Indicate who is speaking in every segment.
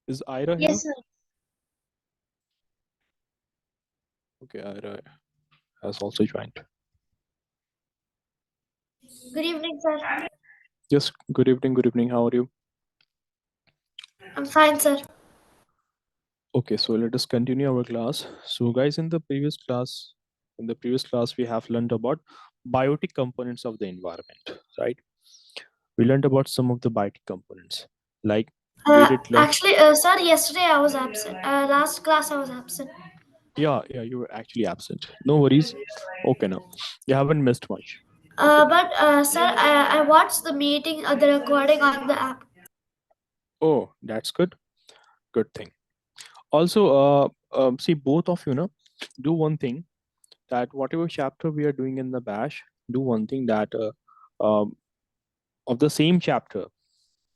Speaker 1: Is Ira here?
Speaker 2: Yes, sir.
Speaker 1: Okay, Ira has also joined.
Speaker 2: Good evening, sir.
Speaker 1: Yes, good evening, good evening. How are you?
Speaker 2: I'm fine, sir.
Speaker 1: Okay, so let us continue our class. So guys, in the previous class, we have learned about biotic components of the environment, right? We learned about some of the biotic components. Like we did learn,
Speaker 2: Actually, sir, yesterday I was absent. Last class I was absent.
Speaker 1: yeah, you were actually absent. No worries. Okay, now you haven't missed much. Okay.
Speaker 2: But sir, I watched the meeting, the recording on the app.
Speaker 1: Oh, that's good. Good thing. Also, see, both of you know, do one thing, that whatever chapter we are doing in the bash, do one thing, that um, of the same chapter,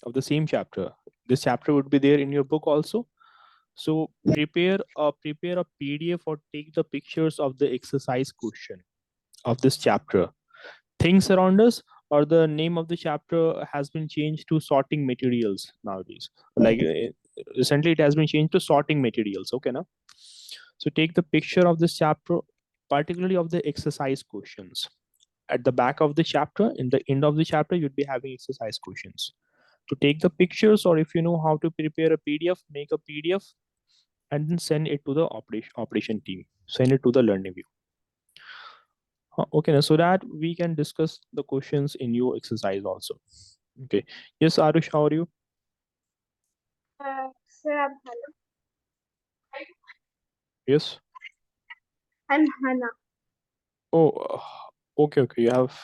Speaker 1: of the same chapter, this chapter would be there in your book also. So prepare a PDF or take the pictures of the exercise question of this chapter. Things around us, or the name of the chapter has been changed to sorting materials nowadays. Like recently it has been changed to sorting materials. Okay, now. So take the picture of this chapter, particularly of the exercise questions. At the back of the chapter, in the end of the chapter, you'd be having exercise questions. To take the pictures, or if you know how to prepare a PDF, make a PDF and then send it to the operation team. Send it to the Learnivio. Okay, now, so that we can discuss the questions in your exercise also. Okay. Yes, Arush, how are you?
Speaker 2: Sir, I'm Hannah.
Speaker 1: Yes.
Speaker 2: I'm Hannah.
Speaker 1: Oh, okay, okay. You have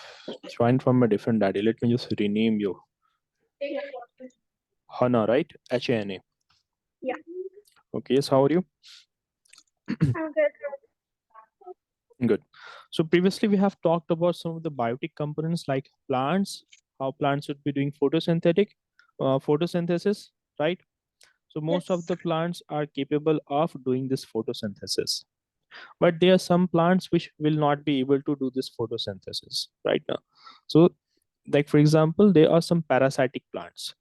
Speaker 1: joined from a different daddy. Let me just rename you. Hana, right? Hana.
Speaker 2: Yeah,
Speaker 1: Okay, yes, how are you?
Speaker 2: I'm good.
Speaker 1: Good. So previously we have talked about some of the biotic components like plants, how plants would be doing photosynthesis, right? So most of
Speaker 2: Yes.
Speaker 1: the plants are capable of doing this photosynthesis, but there are some plants which will not be able to do this photosynthesis right now. So, like for example, there are some parasitic plants,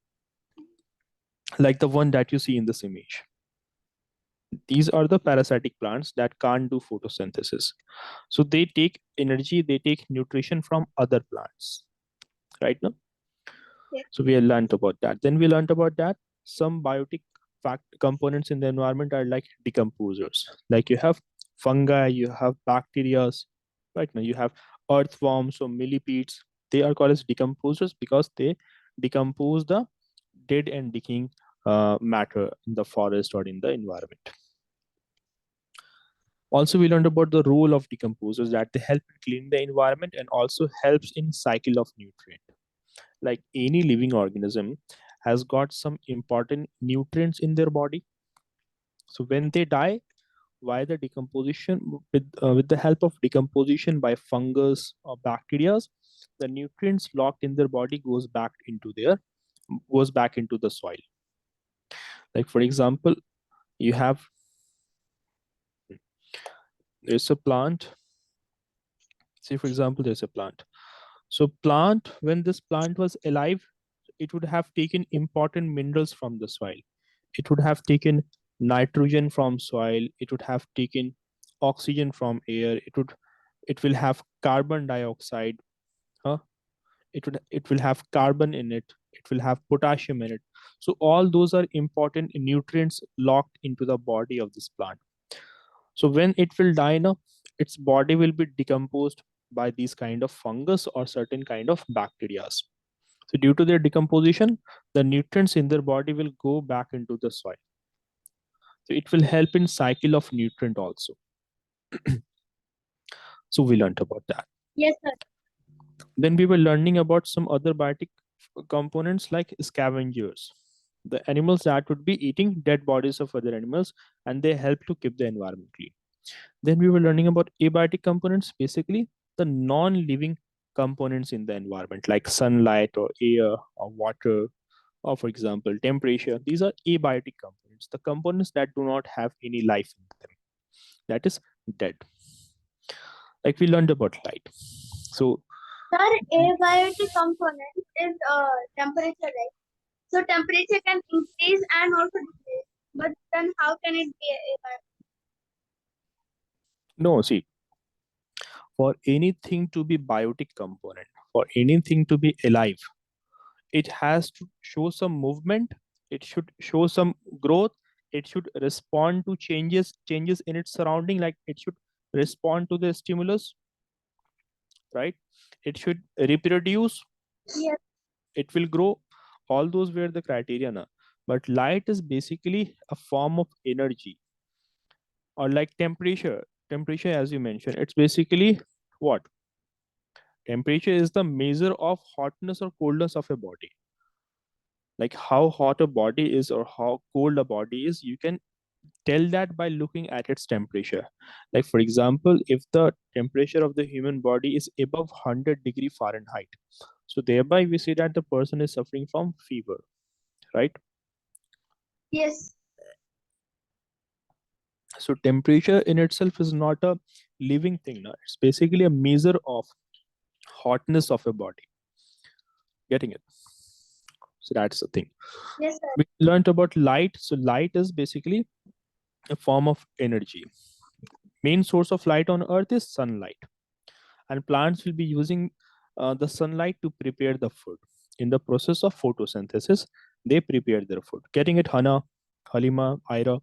Speaker 1: like the one that you see in this image. These are the parasitic plants that can't do photosynthesis. So they take energy, they take nutrition from other plants, right now.
Speaker 2: Yeah.
Speaker 1: So we learned about that. Then we learned about that some biotic fact components in the environment are like decomposers. Like you have fungi, you have bacteria, right now you have earthworms or millipedes. They are called as decomposers because they decompose the dead and decaying matter in the forest or in the environment. Also, we learned about the role of decomposers, that they help clean the environment and also helps in cycle of nutrient. Like any living organism has got some important nutrients in their body. So when they die, why the decomposition, with the help of decomposition by fungus or bacteria, the nutrients locked in their body goes back into the soil. Like for example, you have there's a plant. Say for example, there's a plant. So plant, when this plant was alive, it would have taken important minerals from the soil. It would have taken nitrogen from soil. It would have taken oxygen from air. It will have carbon dioxide. Huh? It will have carbon in it. It will have potassium in it. So all those are important nutrients locked into the body of this plant. So when it will die now, its body will be decomposed by these kind of fungus or certain kind of bacteria. So due to their decomposition, the nutrients in their body will go back into the soil. So it will help in cycle of nutrient also. So we learned about that.
Speaker 2: Yes, sir.
Speaker 1: Then we were learning about some other biotic components like scavengers, the animals that would be eating dead bodies of other animals, and they help to keep the environment clean. Then we were learning about abiotic components, basically the non-living components in the environment like sunlight or air or water, or for example temperature. These are abiotic components, the components that do not have any life in them, that is dead. Like we learned about light. So
Speaker 2: Sir, abiotic component is temperature, right? So temperature can increase and also decrease. then how can it be alive?
Speaker 1: No, see, for anything to be biotic component, for anything to be alive, it has to show some movement, it should show some growth, it should respond to changes in its surrounding, like it should respond to the stimulus, right? It should reproduce,
Speaker 2: Yes.
Speaker 1: it will grow. All those were the criteria na. But light is basically a form of energy, or like temperature as you mentioned, it's basically what? Temperature is the measure of hotness or coldness of a body. Like how hot a body is or how cold a body is, you can tell that by looking at its temperature. Like for example, if the temperature of the human body is above 100 degree Fahrenheit, so thereby we say that the person is suffering from fever, right?
Speaker 2: Yes.
Speaker 1: So temperature in itself is not a living thing now. It's basically a measure of hotness of a body. Getting it? So that's the thing.
Speaker 2: Yes, sir.
Speaker 1: We learned about light. So light is basically a form of energy. Main source of light on earth is sunlight, and plants will be using the sunlight to prepare the food. In the process of photosynthesis, they prepare their food. Getting it, Hana, Halima, Ira?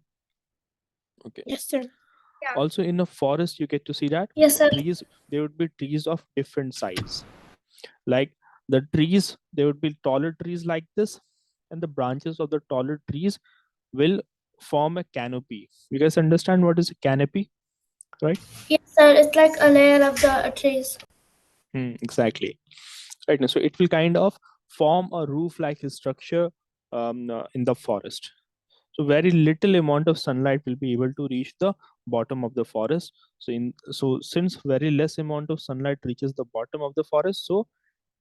Speaker 1: Okay.
Speaker 2: Yes, sir. Yeah.
Speaker 1: Also, in a forest, you get to see that
Speaker 2: Yes, sir.
Speaker 1: trees, there would be trees of different size. Like the trees, there would be taller trees like this, and the branches of the taller trees will form a canopy. You guys understand what is a canopy, right?
Speaker 2: Yes, sir. It's like a layer of the trees.
Speaker 1: Exactly. Right now, so it will kind of form a roof-like structure in the forest. So very little amount of sunlight will be able to reach the bottom of the forest. So since very less amount of sunlight reaches the bottom of the forest, so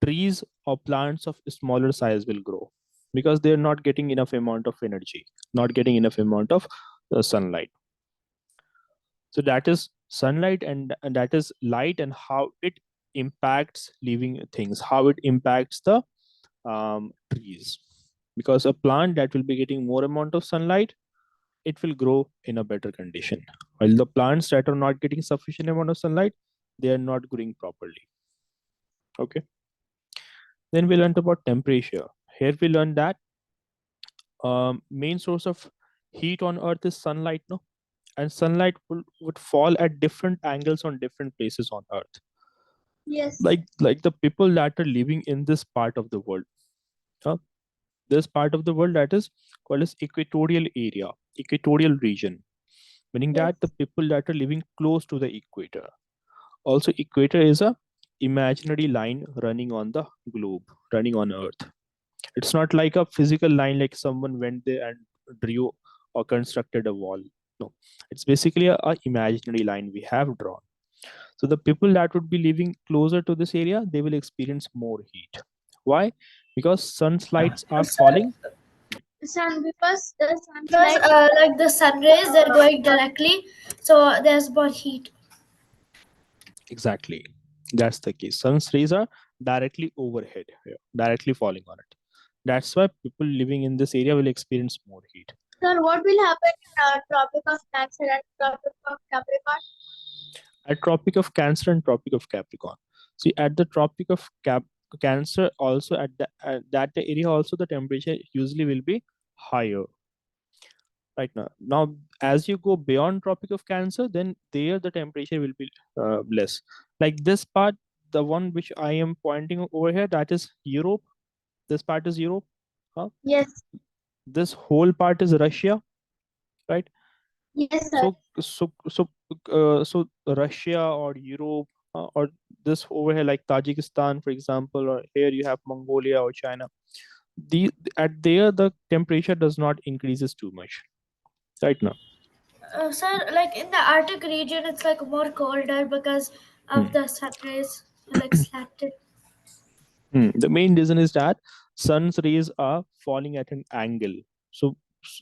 Speaker 1: trees or plants of smaller size will grow because they're not getting enough amount of energy, not getting enough amount of sunlight. So that is sunlight, and that is light, and how it impacts living things, how it impacts the trees. Because a plant that will be getting more amount of sunlight, it will grow in a better condition, while the plants that are not getting sufficient amount of sunlight, they are not growing properly. Okay. Then we learned about temperature. Here we learned that main source of heat on earth is sunlight, no? And sunlight would fall at different angles on different places on earth.
Speaker 2: Yes.
Speaker 1: Like the people that are living in this part of the world, huh? This part of the world that is called as equatorial area, equatorial region, meaning
Speaker 2: Yes.
Speaker 1: that the people that are living close to the equator. Also, equator is a imaginary line running on the globe, running on earth. It's not like a physical line, like someone went there and drew or constructed a wall. No, it's basically a imaginary line we have drawn. So the people that would be living closer to this area, they will experience more heat. Why? Because sunslights are
Speaker 2: Sir,
Speaker 1: falling.
Speaker 2: sun, because the sunlight, like the sun rays, they're going directly, so there's more heat.
Speaker 1: Exactly. That's the case. Sun's rays are directly overhead, here, directly falling on it. That's why people living in this area will experience more heat.
Speaker 2: Sir, what will happen in Tropic of Cancer and Tropic of Capricorn?
Speaker 1: At Tropic of Cancer and Tropic of Capricorn. See, at the Tropic of Cancer, also at that area, also the temperature usually will be higher. Right now, as you go beyond Tropic of Cancer, then there the temperature will be less. Like this part, the one which I am pointing over here, that is Europe. This part is Europe. Huh?
Speaker 2: Yes.
Speaker 1: This whole part is Russia, right?
Speaker 2: Yes, sir.
Speaker 1: So Russia or Europe, or this over here like Tajikistan, for example, or here you have Mongolia or China. At there the temperature does not increases too much right now.
Speaker 2: Sir, like in the Arctic region, it's like more colder because of
Speaker 1: Hmm.
Speaker 2: the sun rays, like slanted.
Speaker 1: The main reason is that sun's rays are falling at an angle, so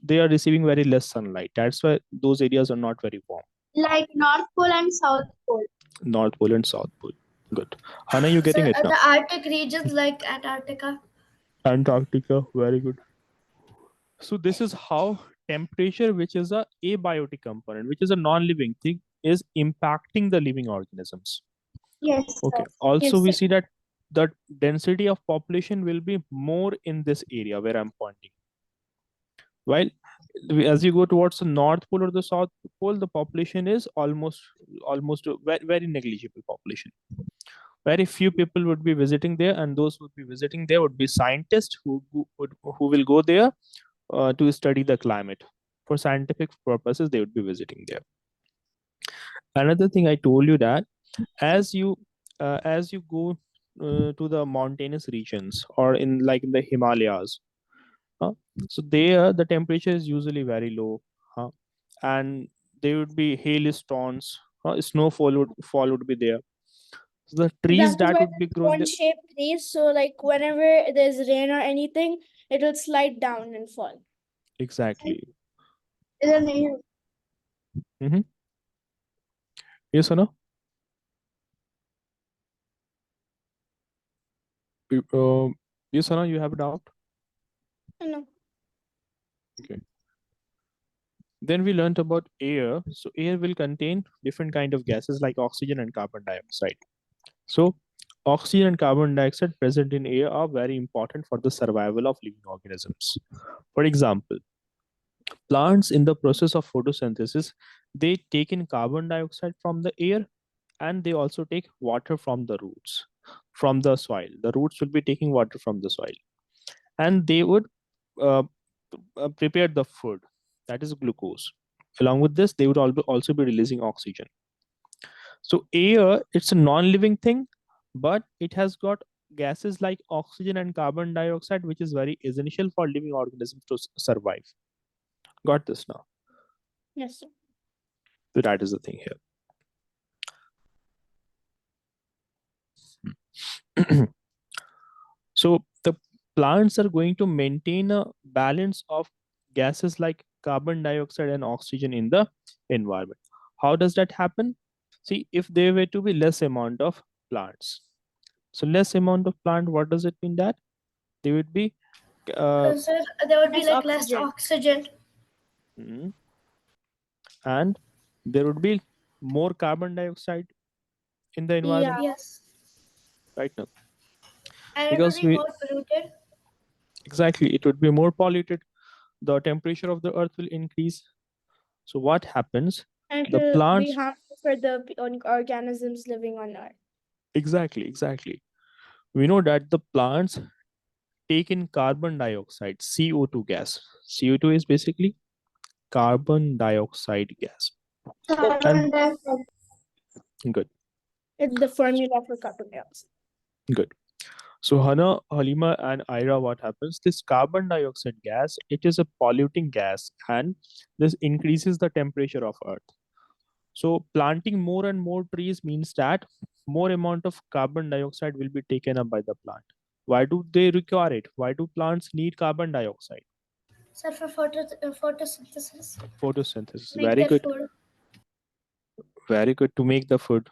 Speaker 1: they are receiving very less sunlight. That's why those areas are not very warm.
Speaker 2: Like North Pole and South Pole.
Speaker 1: North Pole and South Pole. Good. Hannah, you getting
Speaker 2: Sir,
Speaker 1: it now?
Speaker 2: the Arctic regions like Antarctica.
Speaker 1: Antarctica, very good. So this is how temperature, which is a abiotic component, which is a non-living thing, is impacting the living organisms.
Speaker 2: Yes,
Speaker 1: Okay.
Speaker 2: sir.
Speaker 1: Also,
Speaker 2: Yes,
Speaker 1: we
Speaker 2: sir.
Speaker 1: see that the density of population will be more in this area where I'm pointing. While as you go towards the North Pole or the South Pole, the population is almost a very negligible population. Very few people would be visiting there, and those who would be visiting there would be scientists who will go there to study the climate for scientific purposes. They would be visiting there. Another thing I told you that as you go to the mountainous regions or in like in the Himalayas, huh, so there the temperature is usually very low, huh, and there would be hailstones, snowfall would be there. So the
Speaker 2: That
Speaker 1: trees
Speaker 2: is
Speaker 1: that
Speaker 2: why
Speaker 1: would be
Speaker 2: there's
Speaker 1: grown there.
Speaker 2: cone-shaped trees. So, like whenever there's rain or anything, it will slide down and fall.
Speaker 1: Exactly.
Speaker 2: Isn't it?
Speaker 1: Mm-hmm. Yes or no? Yes or no? You have a doubt?
Speaker 2: No.
Speaker 1: Okay. Then we learned about air. So air will contain different kind of gases like oxygen and carbon dioxide. So oxygen and carbon dioxide present in air are very important for the survival of living organisms. For example, plants in the process of photosynthesis, they take in carbon dioxide from the air, and they also take water from the roots, from the soil. The roots will be taking water from the soil, and they would uh, prepare the food, that is glucose. Along with this, they would also be releasing oxygen. So air, it's a non-living thing, but it has got gases like oxygen and carbon dioxide, which is very essential for living organisms to survive. Got this now?
Speaker 2: Yes, sir.
Speaker 1: So that is the thing here. So the plants are going to maintain a balance of gases like carbon dioxide and oxygen in the environment. How does that happen? See, if there were to be less amount of plants, so less amount of plant, what does it mean? That they would be uh,
Speaker 2: Sir, there would be
Speaker 3: Less
Speaker 2: like less
Speaker 3: oxygen.
Speaker 2: oxygen.
Speaker 1: mm, and there would be more carbon dioxide in the
Speaker 3: Yeah.
Speaker 1: environment
Speaker 2: Yes.
Speaker 1: right now,
Speaker 2: And it would
Speaker 1: because
Speaker 2: be
Speaker 1: we
Speaker 2: more polluted.
Speaker 1: exactly, it would be more polluted. The temperature of the earth will increase. So what happens?
Speaker 3: And it
Speaker 1: The
Speaker 3: will be
Speaker 1: plants,
Speaker 3: harmful for the organisms living on Earth.
Speaker 1: exactly. We know that the plants take in carbon dioxide, CO2 gas. CO2 is basically carbon dioxide gas. And
Speaker 2: Carbon dioxide.
Speaker 1: good,
Speaker 3: It's the formula for carbon dioxide.
Speaker 1: good. So Hana, Halima, and Ira, what happens? This carbon dioxide gas, it is a polluting gas, and this increases the temperature of Earth. So planting more and more trees means that more amount of carbon dioxide will be taken up by the plant. Why do they require it? Why do plants need carbon dioxide?
Speaker 2: Sir, for photosynthesis,
Speaker 1: Photosynthesis.
Speaker 2: make
Speaker 1: Very
Speaker 2: their
Speaker 1: good.
Speaker 2: food.
Speaker 1: Very good, to make the food.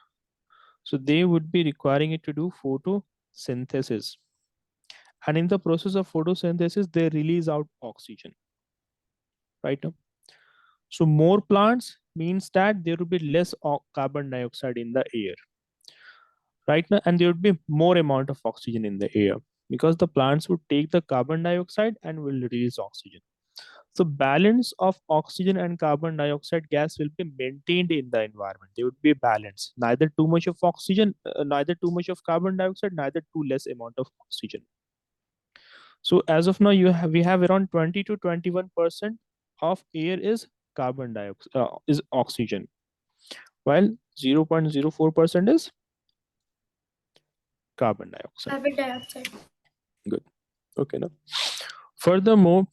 Speaker 1: So they would be requiring it to do photosynthesis. And in the process of photosynthesis, they release out oxygen. Right now. So more plants means that there will be less carbon dioxide in the air. Right now, and there would be more amount of oxygen in the air because the plants would take the carbon dioxide and will release oxygen. So balance of oxygen and carbon dioxide gas will be maintained in the environment. They would be balanced, neither too much of oxygen, neither too much of carbon dioxide, neither too less amount of oxygen. So as of now, we have around 20 to 21% of air is carbon dioxide, is oxygen, while 0.04% is carbon dioxide.
Speaker 2: Carbon dioxide.
Speaker 1: Good. Okay. Now, furthermore,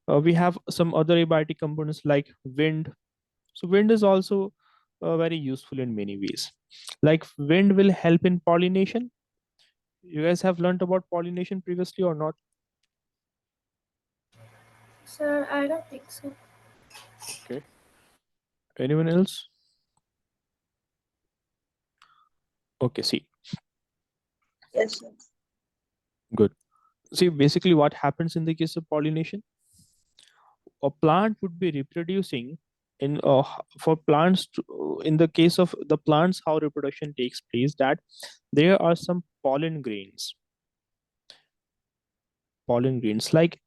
Speaker 1: we have some other abiotic components like wind. So wind is also very useful in many ways. Like wind will help in pollination. You guys have learned about pollination previously or not?
Speaker 2: Sir, I don't think so.
Speaker 1: Okay. Anyone else? Okay. See.
Speaker 2: Yes, sir.
Speaker 1: Good. See, basically, what happens in the case of pollination? a plant would be reproducing in for plants to, in the case of the plants, how reproduction takes place, that there are some pollen grains. Like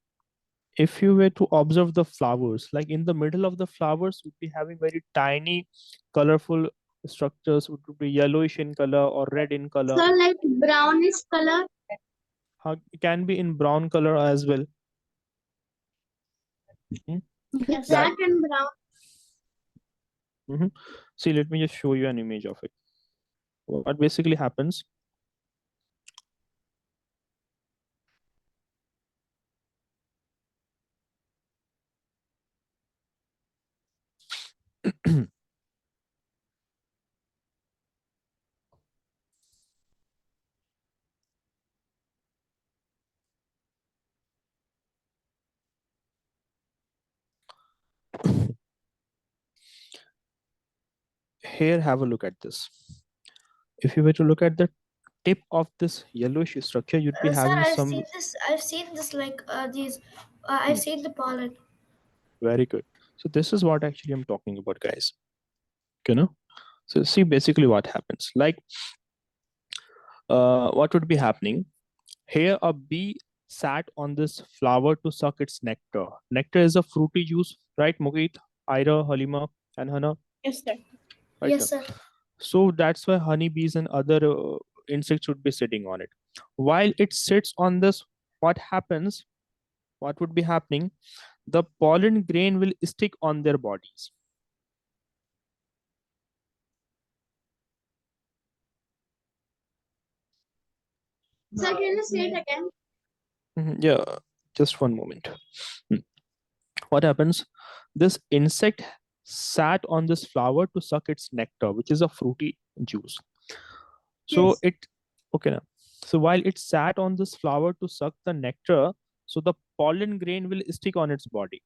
Speaker 1: if you were to observe the flowers, like in the middle of the flowers would be having very tiny colorful structures, would be yellowish in color or red in color.
Speaker 2: So like brownish color.
Speaker 1: It can be in brown color as well. Hmm?
Speaker 3: Yes,
Speaker 1: That
Speaker 2: Black and brown.
Speaker 1: Mhm. See, let me just show you an image of it. What basically happens? Here, have a look at this. If you were to look at the tip of this yellowish structure, you'd be
Speaker 2: Sir,
Speaker 1: having
Speaker 2: I've
Speaker 1: some.
Speaker 2: seen this. I've seen this like these.
Speaker 1: Hmm,
Speaker 2: I've seen the pollen.
Speaker 1: very good. So this is what actually I'm talking about, guys. You know. So see, basically what happens. Like, what would be happening? Here, a bee sat on this flower to suck its nectar. Nectar is a fruity juice, right? Mugit, Ira, Halima, and Hana,
Speaker 3: yes, sir.
Speaker 1: right?
Speaker 2: Yes, sir.
Speaker 1: So that's why honeybees and other insects should be sitting on it. While it sits on this, what happens? What would be happening? The pollen grain will stick on their bodies.
Speaker 2: Sir, can you say it again?
Speaker 1: Yeah, just one moment. Hmm. What happens? This insect sat on this flower to suck its nectar, which is a fruity juice. So
Speaker 2: Yes.
Speaker 1: it, okay now. So while it sat on this flower to suck the nectar, so the pollen grain will stick on its body.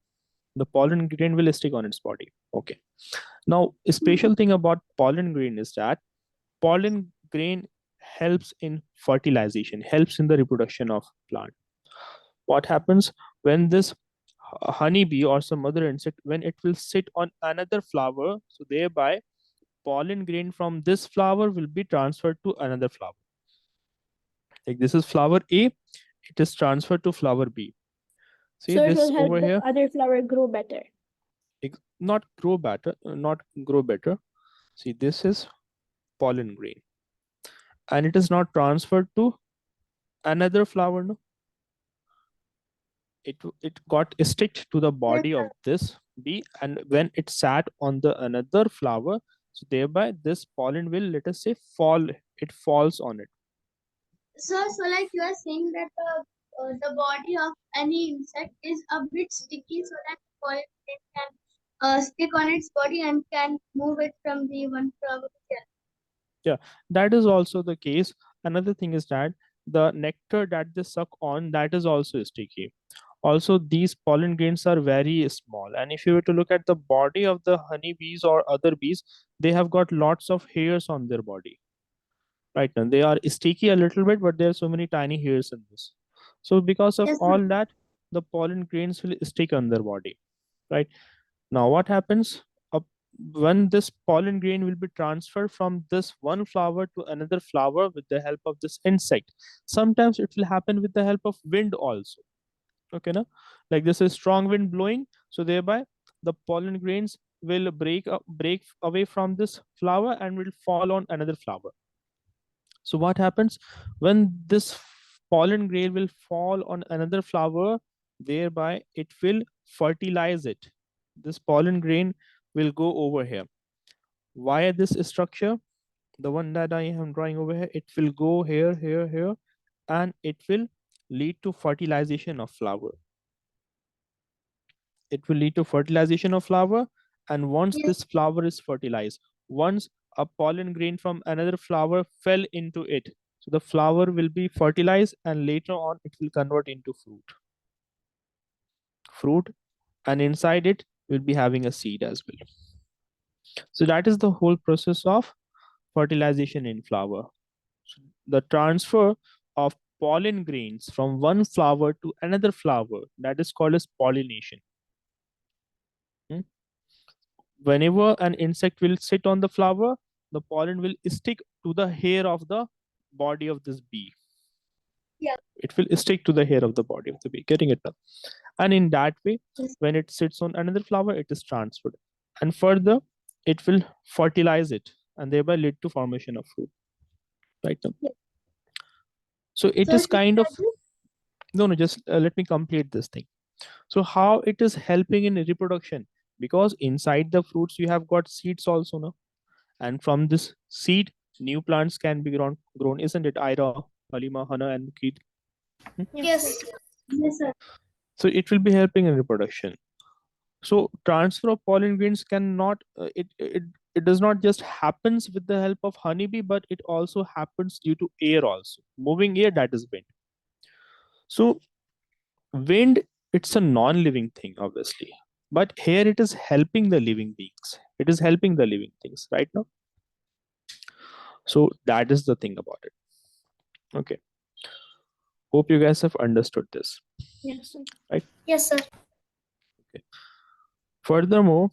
Speaker 1: The pollen grain will stick on its body. Okay. Now, a special thing about pollen grain is that pollen grain helps in fertilization, helps in the reproduction of plant. What happens when this honeybee or some other insect, when it will sit on another flower, so thereby pollen grain from this flower will be transferred to another flower. Like this is flower A, it is transferred to flower B. See
Speaker 3: So it
Speaker 1: this
Speaker 3: will help
Speaker 1: over
Speaker 3: the
Speaker 1: here,
Speaker 3: other flower grow better.
Speaker 1: not grow better, not grow better. See, this is pollen grain, and it is not transferred to another flower. No, it got sticked to the
Speaker 2: Yes,
Speaker 1: body
Speaker 2: sir.
Speaker 1: of this bee, and when it sat on the another flower, so thereby this pollen will, let us say, fall. It falls on it.
Speaker 2: So like you are saying that the body of any insect is a bit sticky, so that pollen can stick on its body and can move it from the one flower to the other.
Speaker 1: Yeah, that is also the case. Another thing is that the nectar that they suck on, that is also sticky. Also, these pollen grains are very small, and if you were to look at the body of the honeybees or other bees, they have got lots of hairs on their body. Right now, they are sticky a little bit, but there are so many tiny hairs in this. So, because of
Speaker 2: Yes, sir.
Speaker 1: all that, the pollen grains will stick on their body. Right now, what happens? Uh, when this pollen grain will be transferred from this one flower to another flower with the help of this insect. Sometimes it will happen with the help of wind also. Okay, now, like this is strong wind blowing, so thereby the pollen grains will break away from this flower and will fall on another flower. So what happens when this pollen grain will fall on another flower, thereby it will fertilize it. This pollen grain will go over here via this structure, the one that I am drawing over here. It will go here, here, here, and it will lead to fertilization of flower. It will lead to fertilization of flower, and once
Speaker 2: Yes.
Speaker 1: this flower is fertilized, once a pollen grain from another flower fell into it, so the flower will be fertilized, and later on it will convert into fruit, and inside it will be having a seed as well. So that is the whole process of fertilization in flower. So the transfer of pollen grains from one flower to another flower, that is called as pollination. whenever an insect will sit on the flower, the pollen will stick to the hair of the body of this bee.
Speaker 2: Yeah.
Speaker 1: It will stick to the hair of the body of the bee. Getting it now? And in that way,
Speaker 2: Yes.
Speaker 1: when it sits on another flower, it is transferred. And further, it will fertilize it and thereby lead to formation of fruit. Right now.
Speaker 2: Yes.
Speaker 1: So it
Speaker 2: So
Speaker 1: is
Speaker 2: should we
Speaker 1: kind of,
Speaker 2: start this?
Speaker 1: no, just let me complete this thing. So how it is helping in reproduction? Because inside the fruits you have got seeds also, no? And from this seed, new plants can be grown, isn't it? Ira, Halima, Hana, and Mukid.
Speaker 3: Yes, sir.
Speaker 2: Yes. Yes, sir.
Speaker 1: So it will be helping in reproduction. So transfer of pollen grains cannot it does not just happens with the help of honeybee, but it also happens due to air also. Moving air, that is wind. So wind, it's a non-living thing, obviously. But here it is helping the living beings. It is helping the living things right now. So that is the thing about it. Okay. Hope you guys have understood this.
Speaker 3: Yes, sir.
Speaker 1: Right.
Speaker 2: Yes, sir.
Speaker 1: Okay. Furthermore,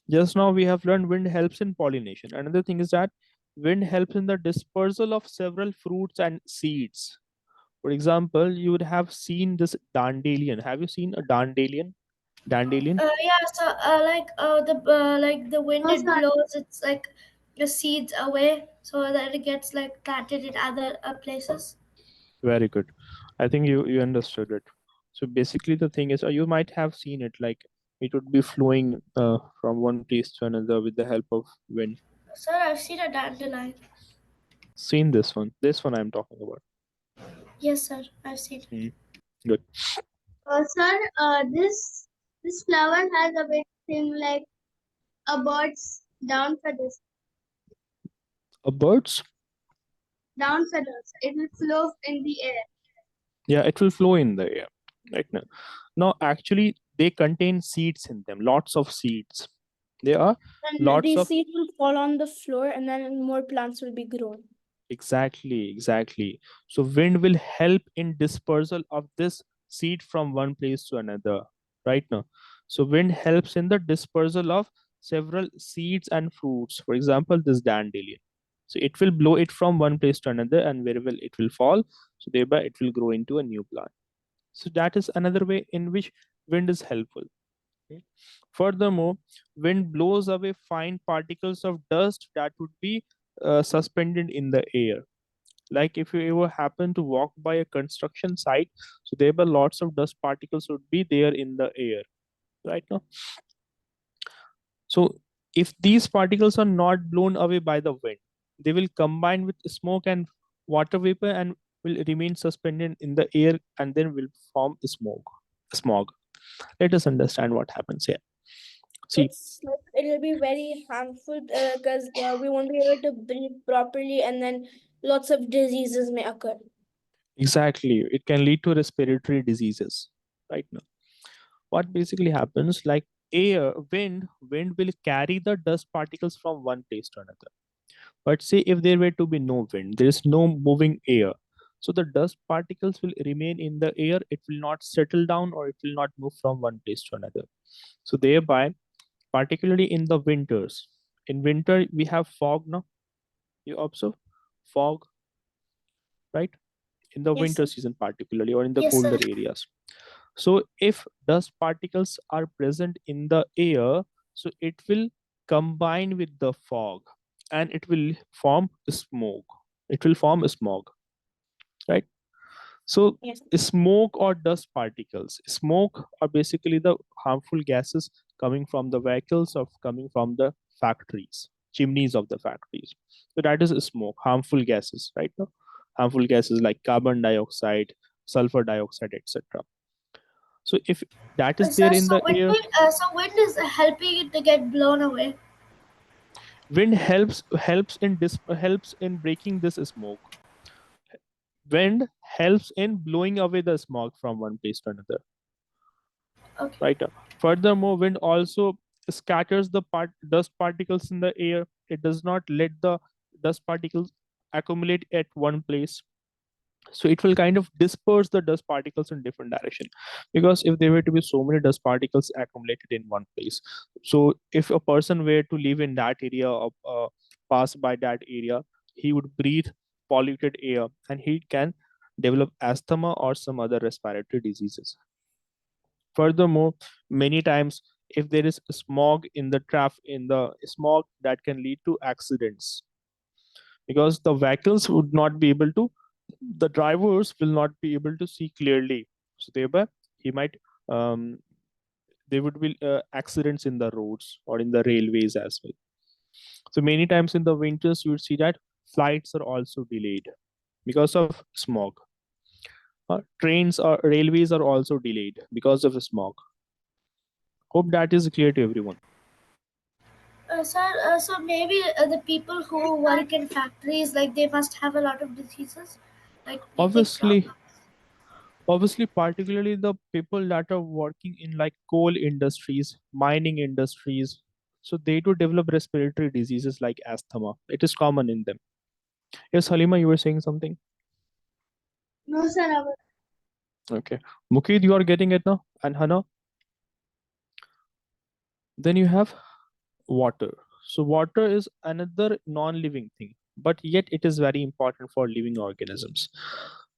Speaker 1: just now we have learned wind helps in pollination. Another thing is that wind helps in the dispersal of several fruits and seeds. For example, you would have seen this dandelion. Have you seen a dandelion? Dandelion?
Speaker 4: Yeah, so like the wind
Speaker 2: No,
Speaker 4: it
Speaker 2: sir.
Speaker 4: blows, it's like the seeds away so that it gets like planted in other places.
Speaker 1: Very good. I think you understood it. So basically, the thing is, you might have seen it like it would be flowing from one place to another with the help of wind.
Speaker 4: Sir, I've seen a dandelion.
Speaker 1: Seen this one? This one I'm talking about.
Speaker 4: Yes, sir, I've seen.
Speaker 1: Hmm. Good.
Speaker 2: Sir, this flower has a big thing like a bird's down feathers.
Speaker 1: Birds?
Speaker 2: Down feathers. It will float in the air.
Speaker 1: Yeah, it will flow in the air. Right now. Now, actually, they contain seeds in them. Lots of seeds. There are
Speaker 3: And
Speaker 1: lots
Speaker 3: these
Speaker 1: of
Speaker 3: seeds will fall on the floor, and then more plants will be grown.
Speaker 1: exactly. So wind will help in dispersal of this seed from one place to another. Right now. So wind helps in the dispersal of several seeds and fruits. For example, this dandelion. So it will blow it from one place to another, and wherever it will fall, so thereby it will grow into a new plant. So that is another way in which wind is helpful. Okay. Furthermore, wind blows away fine particles of dust that would be suspended in the air. Like if you ever happen to walk by a construction site, so there were lots of dust particles would be there in the air, right now. So if these particles are not blown away by the wind, they will combine with smoke and water vapor and will remain suspended in the air and then will form smoke. Smog. Let us understand what happens here. See,
Speaker 3: It's like it'll be very harmful because we won't be able to breathe properly, and then lots of diseases may occur.
Speaker 1: exactly, it can lead to respiratory diseases. Right now, what basically happens, like wind will carry the dust particles from one place to another. But say if there were to be no wind, there is no moving air. So the dust particles will remain in the air. It will not settle down or it will not move from one place to another. So thereby, particularly in the winters, in winter we have fog now. You observe fog, right? In the
Speaker 4: Yes,
Speaker 1: winter
Speaker 4: sir.
Speaker 1: season, particularly, or in the
Speaker 4: Yes,
Speaker 1: colder
Speaker 4: sir.
Speaker 1: areas. So if dust particles are present in the air, so it will combine with the fog and it will form smoke. It will form smog, right? So
Speaker 3: Yes.
Speaker 1: smoke or dust particles. Smoke are basically the harmful gases coming from the vehicles or coming from the factories, chimneys of the factories. So that is smoke, harmful gases, right now. Harmful gases like carbon dioxide, sulfur dioxide, etc. So if that is
Speaker 4: Sir,
Speaker 1: there in the air,
Speaker 4: so wind is helping it to get blown away.
Speaker 1: wind helps in breaking this smoke. Wind helps in blowing away the smog from one place to another.
Speaker 4: Okay.
Speaker 1: Right. Furthermore, wind also scatters the dust particles in the air. It does not let the dust particles accumulate at one place. So it will kind of disperse the dust particles in different direction, because if there were to be so many dust particles accumulated in one place, so if a person were to live in that area or pass by that area, he would breathe polluted air and he can develop asthma or some other respiratory diseases. Furthermore, many times if there is smog in the traffic, in the smog, that can lead to accidents, because the vehicles would not be able to, the drivers will not be able to see clearly, so thereby he might um, there would be accidents in the roads or in the railways as well. So many times in the winters you would see that flights are also delayed because of smog. Trains or railways are also delayed because of smog. Hope that is clear to everyone.
Speaker 4: Sir, so maybe the people who work in factories, like they must have a lot of diseases, like breathing
Speaker 1: Obviously,
Speaker 4: problems.
Speaker 1: particularly the people that are working in like coal industries, mining industries, so they do develop respiratory diseases like asthma. It is common in them. Yes, Halima, you were saying something.
Speaker 2: No, sir.
Speaker 1: Okay, Mukid, you are getting it now, and Hana. Then you have water. So water is another non-living thing, but yet it is very important for living organisms.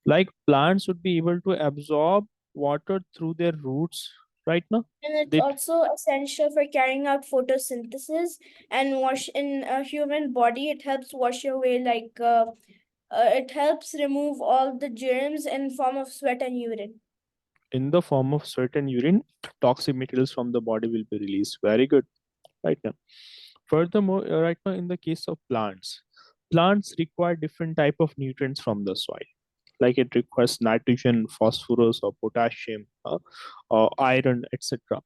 Speaker 1: Like plants would be able to absorb water through their roots right now.
Speaker 3: And it's
Speaker 1: They
Speaker 3: also essential for carrying out photosynthesis and wash in a human body. It helps wash away it helps remove all the germs in form of sweat and urine.
Speaker 1: in the form of sweat and urine, toxic materials from the body will be released. Very good. Right now. Furthermore, right now in the case of plants require different type of nutrients from the soil. Like it requires nitrogen, phosphorus, or potassium, or iron, etc.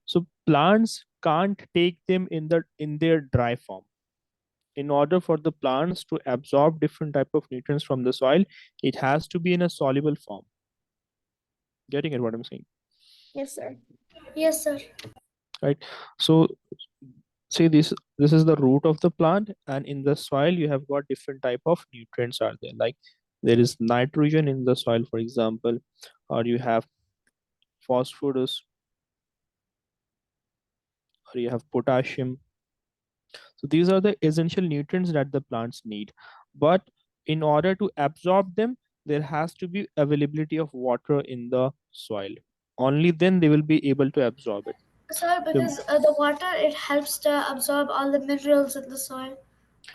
Speaker 1: So plants can't take them in their dry form. In order for the plants to absorb different type of nutrients from the soil, it has to be in a soluble form. Getting it what I'm saying?
Speaker 3: Yes, sir.
Speaker 4: Yes, sir.
Speaker 1: Right. So see, this is the root of the plant, and in the soil you have got different type of nutrients are there. Like there is nitrogen in the soil, for example, or you have phosphorus, or you have potassium. So these are the essential nutrients that the plants need. But in order to absorb them, there has to be availability of water in the soil. Only then they will be able to absorb it.
Speaker 4: Sir,
Speaker 1: So
Speaker 4: because the water, it helps to absorb all the minerals in the soil,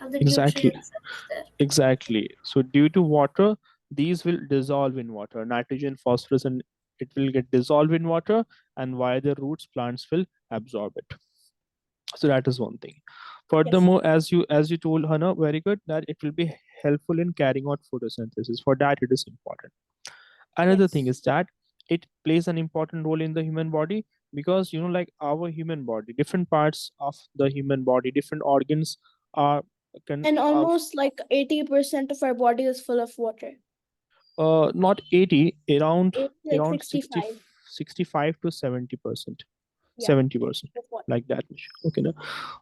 Speaker 4: all the
Speaker 1: exactly,
Speaker 4: nutrients that's there.
Speaker 1: exactly. So due to water, these will dissolve in water. Nitrogen, phosphorus, and it will get dissolved in water, and via the roots, plants will absorb it. So that is one thing.
Speaker 3: Yes.
Speaker 1: Furthermore, as you told Hannah, very good, that it will be helpful in carrying out photosynthesis. For that, it is important. Another thing
Speaker 3: Yes.
Speaker 1: is that it plays an important role in the human body, because like our human body, different parts of the human body, different organs are can
Speaker 3: And almost like 80% of our body is full of water.
Speaker 1: not 80, around
Speaker 3: It's like
Speaker 1: around 60,
Speaker 3: 65.
Speaker 1: 65 to 70%,
Speaker 3: Yeah,
Speaker 1: 70%,
Speaker 3: of water.
Speaker 1: like that much. Okay, no?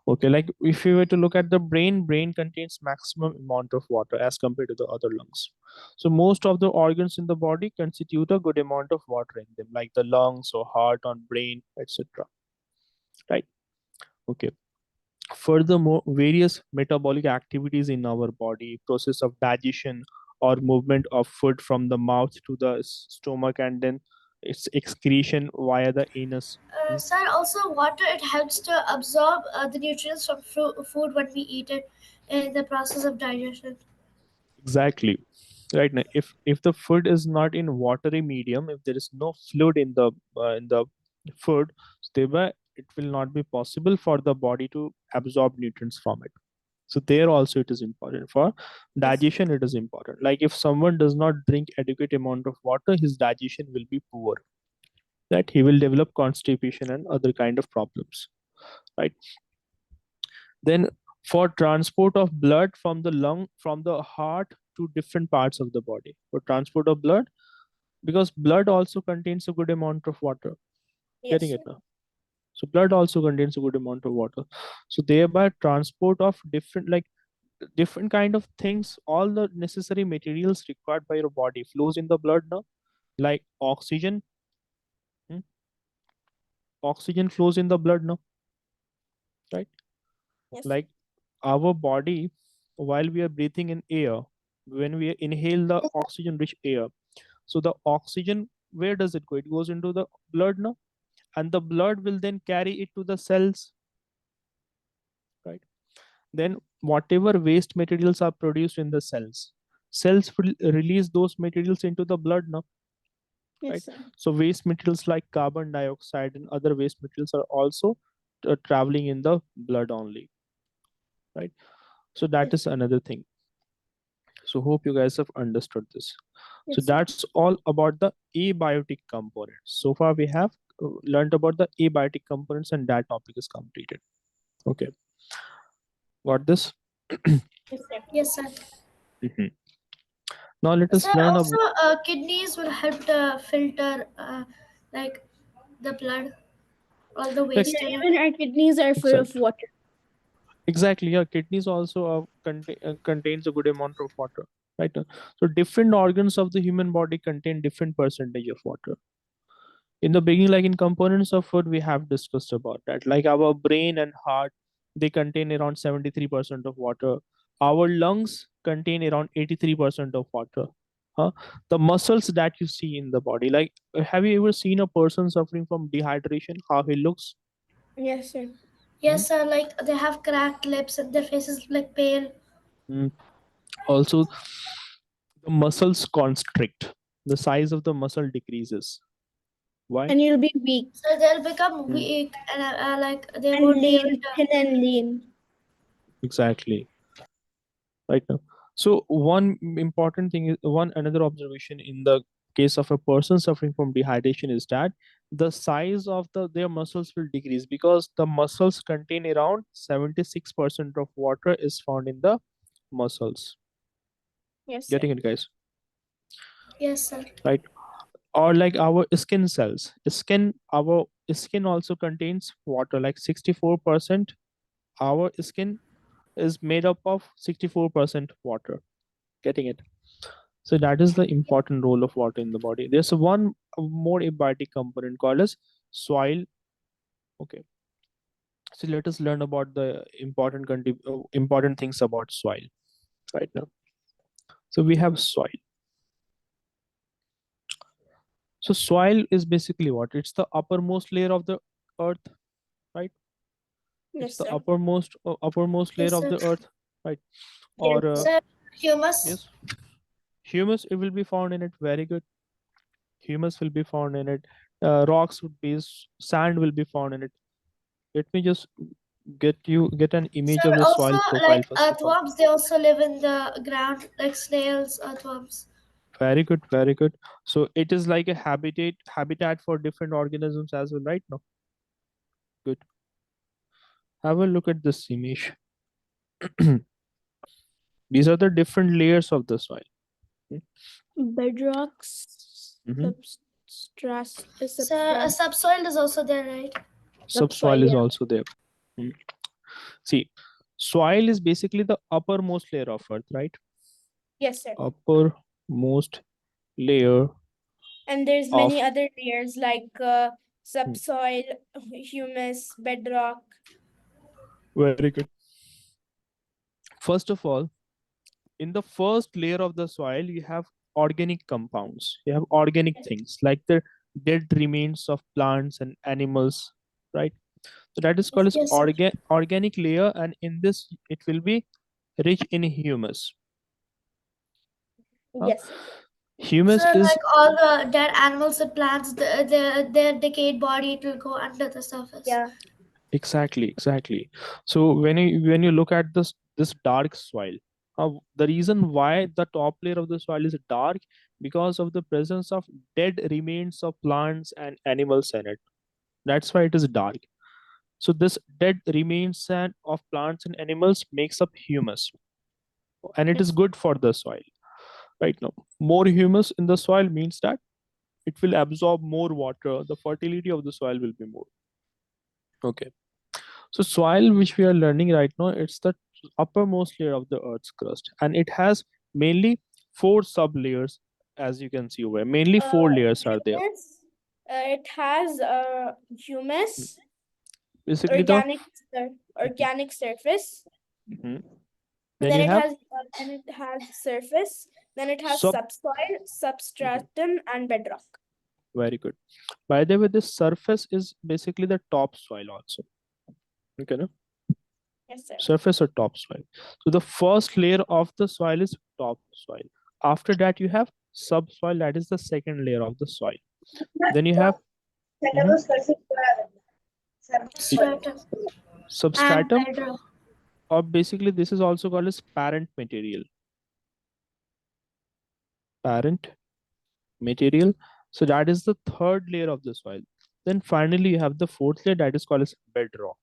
Speaker 1: Okay, like if you were to look at the brain contains maximum amount of water as compared to the other lungs. So most of the organs in the body constitute a good amount of water in them, like the lungs or heart or brain, etc. Right? Okay. Furthermore, various metabolic activities in our body, process of digestion or movement of food from the mouth to the stomach, and then its excretion via the anus. Hmm.
Speaker 4: Sir, also water, it helps to absorb the nutrients from food when we eat it in the process of digestion.
Speaker 1: Exactly. Right now, if the food is not in watery medium, if there is no fluid in the food, thereby it will not be possible for the body to absorb nutrients from it. So there also it is important for
Speaker 3: Yes.
Speaker 1: digestion. It is important. Like if someone does not drink adequate amount of water, his digestion will be poor. That he will develop constipation and other kind of problems. Right. Then for transport of blood from the lung, from the heart to different parts of the body, for transport of blood, because blood also contains a good amount of water. Getting
Speaker 3: Yes,
Speaker 1: it
Speaker 3: sir.
Speaker 1: now? So blood also contains a good amount of water. So thereby transport of different, like different kind of things, all the necessary materials required by your body flows in the blood now, like oxygen. hmm, Oxygen flows in the blood now, right?
Speaker 3: Yes.
Speaker 1: Like our body, while we are breathing in air, when we inhale the oxygen rich air, so the oxygen, where does it go? It goes into the blood now, and the blood will then carry it to the cells, right? Then whatever waste materials are produced in the cells will release those materials into the blood now,
Speaker 3: Yes,
Speaker 1: right?
Speaker 3: sir.
Speaker 1: So waste materials like carbon dioxide and other waste materials are also traveling in the blood only, right? So that is another thing. So hope you guys have understood this. So
Speaker 3: Yes, sir.
Speaker 1: that's all about the abiotic components. So far we have learned about the abiotic components, and that topic is completed. Okay, got this?
Speaker 3: Yes, sir.
Speaker 4: Yes, sir.
Speaker 1: Mhm. Now let us
Speaker 4: Sir,
Speaker 1: learn
Speaker 4: also
Speaker 1: about.
Speaker 4: kidneys will help to filter like the blood, all the
Speaker 1: Yeah,
Speaker 4: waste
Speaker 3: Yeah,
Speaker 4: in it.
Speaker 3: even our kidneys are full of
Speaker 1: exactly.
Speaker 3: water.
Speaker 1: Exactly. Yeah, kidneys also contains a good amount of water, right? So different organs of the human body contain different percentage of water. In the beginning, like in components of food, we have discussed about that. Like our brain and heart, they contain around 73% of water. Our lungs contain around 83% of water. Huh? The muscles that you see in the body, like have you ever seen a person suffering from dehydration? How he looks?
Speaker 3: Yes, sir.
Speaker 1: Hmm?
Speaker 4: Yes, sir. Like they have cracked lips and their faces like pale.
Speaker 1: Hmm. Also, the muscles constrict. The size of the muscle decreases. Why?
Speaker 3: And you'll be weak
Speaker 4: So they'll become
Speaker 1: Hmm.
Speaker 4: weak and like they
Speaker 3: and
Speaker 4: won't be able
Speaker 3: lean,
Speaker 4: to.
Speaker 3: thin and lean.
Speaker 1: Exactly. Right now, so one important thing is, one another observation in the case of a person suffering from dehydration is that the size of their muscles will decrease, because the muscles contain around 76% of water is found in the muscles.
Speaker 3: Yes, sir.
Speaker 1: Getting it, guys?
Speaker 4: Yes, sir.
Speaker 1: Right? Or like our skin cells, our skin also contains water, like 64%. Our skin is made up of 64% water. Getting it? So that is the important role of water in the body. There's one more abiotic component called as soil. Okay, so let us learn about the important things about soil right now. So we have soil. So soil is basically what? It's the uppermost layer of the earth, right? It's
Speaker 3: Yes,
Speaker 1: the
Speaker 3: sir.
Speaker 1: uppermost layer
Speaker 4: Yes,
Speaker 1: of
Speaker 4: sir.
Speaker 1: the earth, right?
Speaker 3: Yes,
Speaker 1: Or
Speaker 3: sir.
Speaker 4: Sir, humus.
Speaker 1: yes, humus, it will be found in it. Very good. Humus will be found in it. Rocks would be, sand will be found in it. Let me just get an image
Speaker 4: Sir,
Speaker 1: of the
Speaker 4: also
Speaker 1: soil profile
Speaker 4: like
Speaker 1: first of all.
Speaker 4: earthworms, they also live in the ground, like snails, earthworms.
Speaker 1: Very good, very good. So it is like a habitat for different organisms as well, right? No, good. Have a look at this image. These are the different layers of the soil.
Speaker 3: Bedrock,
Speaker 1: Mm-hmm.
Speaker 4: Sir, a
Speaker 3: substrat,
Speaker 4: subsoil is also there, right?
Speaker 3: subsoil.
Speaker 1: Subsoil is
Speaker 3: Yeah.
Speaker 1: also there. Mm. See, soil is basically the uppermost layer of earth, right?
Speaker 3: Yes, sir.
Speaker 1: Uppermost layer
Speaker 3: And there's many
Speaker 1: of.
Speaker 3: other layers like
Speaker 1: Mm,
Speaker 3: subsoil, humus, bedrock.
Speaker 1: very good. First of all, in the first layer of the soil, you have organic compounds. You have organic things like the dead remains of plants and animals, right? So that is called
Speaker 3: Yes,
Speaker 1: as
Speaker 3: sir.
Speaker 4: Yes, sir.
Speaker 1: organic layer, and in this it will be rich in humus. Huh?
Speaker 3: Yes, sir.
Speaker 1: Humus
Speaker 4: Sir,
Speaker 1: is
Speaker 4: like all the dead animals and plants, their decayed body, it will go under the surface.
Speaker 3: Yeah.
Speaker 1: exactly. So when you look at this dark soil, the reason why the top layer of the soil is dark, because of the presence of dead remains of plants and animals in it. That's why it is dark. So this dead remains and of plants and animals makes up humus, and it is
Speaker 3: Yes.
Speaker 1: good for the soil. Right now, more humus in the soil means that it will absorb more water. The fertility of the soil will be more. Okay. So soil, which we are learning right now, it's the uppermost layer of the Earth's crust, and it has mainly four sub layers, as you can see over here. Mainly four layers are there.
Speaker 3: Humus. It has humus,
Speaker 1: Basically, the
Speaker 3: organic surface.
Speaker 1: Mhm.
Speaker 3: And
Speaker 1: Then
Speaker 3: then
Speaker 1: you
Speaker 3: it
Speaker 1: have
Speaker 3: has surface. Then it has
Speaker 1: sub.
Speaker 3: subsoil,
Speaker 1: Mhm.
Speaker 3: substratum, and bedrock.
Speaker 1: Very good. By the way, this surface is basically the topsoil also. Okay, no?
Speaker 3: Yes, sir.
Speaker 1: Surface or topsoil. So the first layer of the soil is topsoil. After that, you have subsoil. That is the second layer of the soil. Then you have mhm, i-
Speaker 4: Stratum and
Speaker 1: substratum,
Speaker 4: bedrock.
Speaker 1: or basically this is also called as parent material. Parent material. So that is the third layer of the soil. Then finally, you have the fourth layer that is called as bedrock.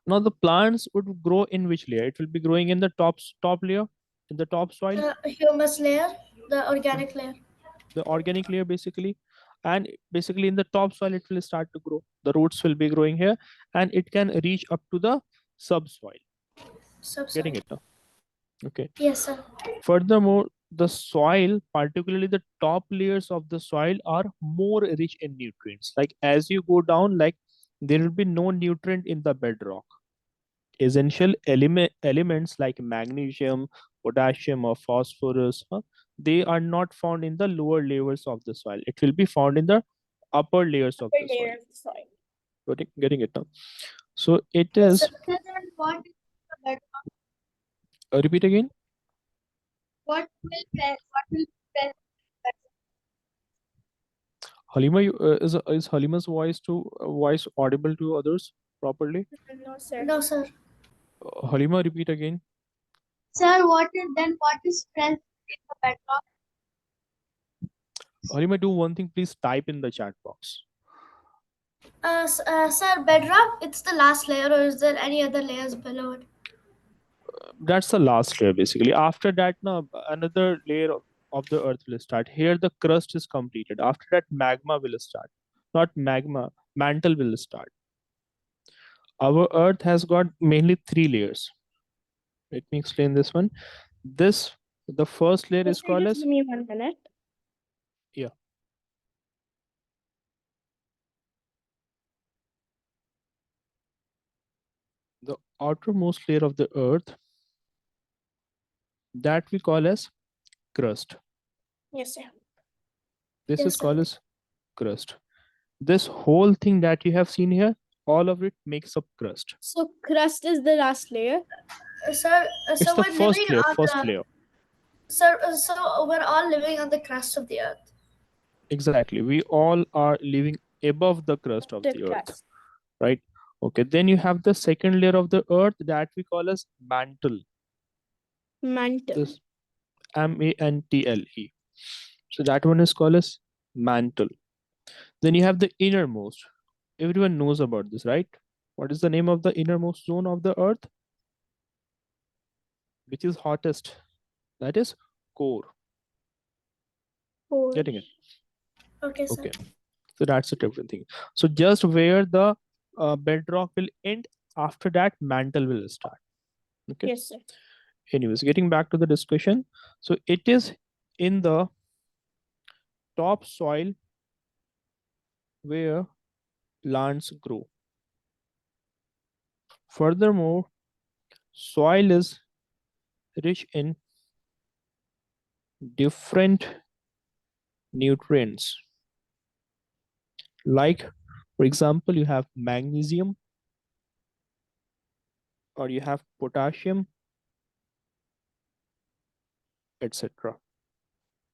Speaker 1: Now the plants would grow in which layer? It will be growing in the top layer, in the topsoil,
Speaker 4: Humus layer, the organic layer.
Speaker 1: the organic layer basically, and basically in the topsoil it will start to grow. The roots will be growing here, and it can reach up to the subsoil. Getting
Speaker 4: Subsoil.
Speaker 1: it now? Okay.
Speaker 4: Yes, sir.
Speaker 1: Furthermore, the soil, particularly the top layers of the soil, are more rich in nutrients. Like as you go down, like there will be no nutrient in the bedrock. Essential elements like magnesium, potassium, or phosphorus, they are not found in the lower layers of the soil. It will be found in the upper layers of
Speaker 3: Upper
Speaker 1: the soil.
Speaker 3: layer of the soil.
Speaker 1: Getting it now? So it
Speaker 4: Yes, sir.
Speaker 1: is.
Speaker 2: Sir, then what is the bedrock?
Speaker 1: Repeat again.
Speaker 2: What will present?
Speaker 1: Halima, is Halima's voice audible to others properly?
Speaker 3: No, sir.
Speaker 4: No, sir.
Speaker 1: Halima, repeat again.
Speaker 2: Sir, what is present in the bedrock?
Speaker 1: Halima, do one thing. Please type in the chat box.
Speaker 4: Sir, bedrock, it's the last layer, or is there any other layers below it?
Speaker 1: That's the last layer basically. After that, now another layer of the earth will start. Here the crust is completed. After that, magma will start. Not magma, mantle will start. Our earth has got mainly three layers. Let me explain this one. This, the first layer is
Speaker 3: Sir,
Speaker 1: called
Speaker 3: just
Speaker 1: as,
Speaker 3: give me 1 minute.
Speaker 1: yeah, the outermost layer of the earth, that we call as crust.
Speaker 3: Yes, sir.
Speaker 1: This is
Speaker 4: Yes, sir.
Speaker 1: called as crust. This whole thing that you have seen here, all of it makes up crust.
Speaker 3: So crust is the last layer.
Speaker 4: Sir,
Speaker 1: It's
Speaker 4: so
Speaker 1: the
Speaker 4: we're living
Speaker 1: first layer,
Speaker 4: on
Speaker 1: first
Speaker 4: the.
Speaker 1: layer.
Speaker 4: Sir, so we're all living on the crust of the earth.
Speaker 1: Exactly. We all are living above the crust of
Speaker 3: The
Speaker 1: the earth,
Speaker 3: crust.
Speaker 1: right? Okay. Then you have the second layer of the earth that we call as mantle.
Speaker 3: Mantle.
Speaker 1: This mantle. So that one is called as mantle. Then you have the innermost. Everyone knows about this, right? What is the name of the innermost zone of the earth? Which is hottest? That is core.
Speaker 3: Core.
Speaker 1: Getting it?
Speaker 4: Okay, sir.
Speaker 1: Okay. So that's a different thing. So just where the bedrock will end, after that mantle will start. Okay.
Speaker 3: Yes, sir.
Speaker 1: Anyways, getting back to the discussion. So it is in the top soil where plants grow. Furthermore, soil is rich in different nutrients. Like, for example, you have magnesium, or you have potassium, etc.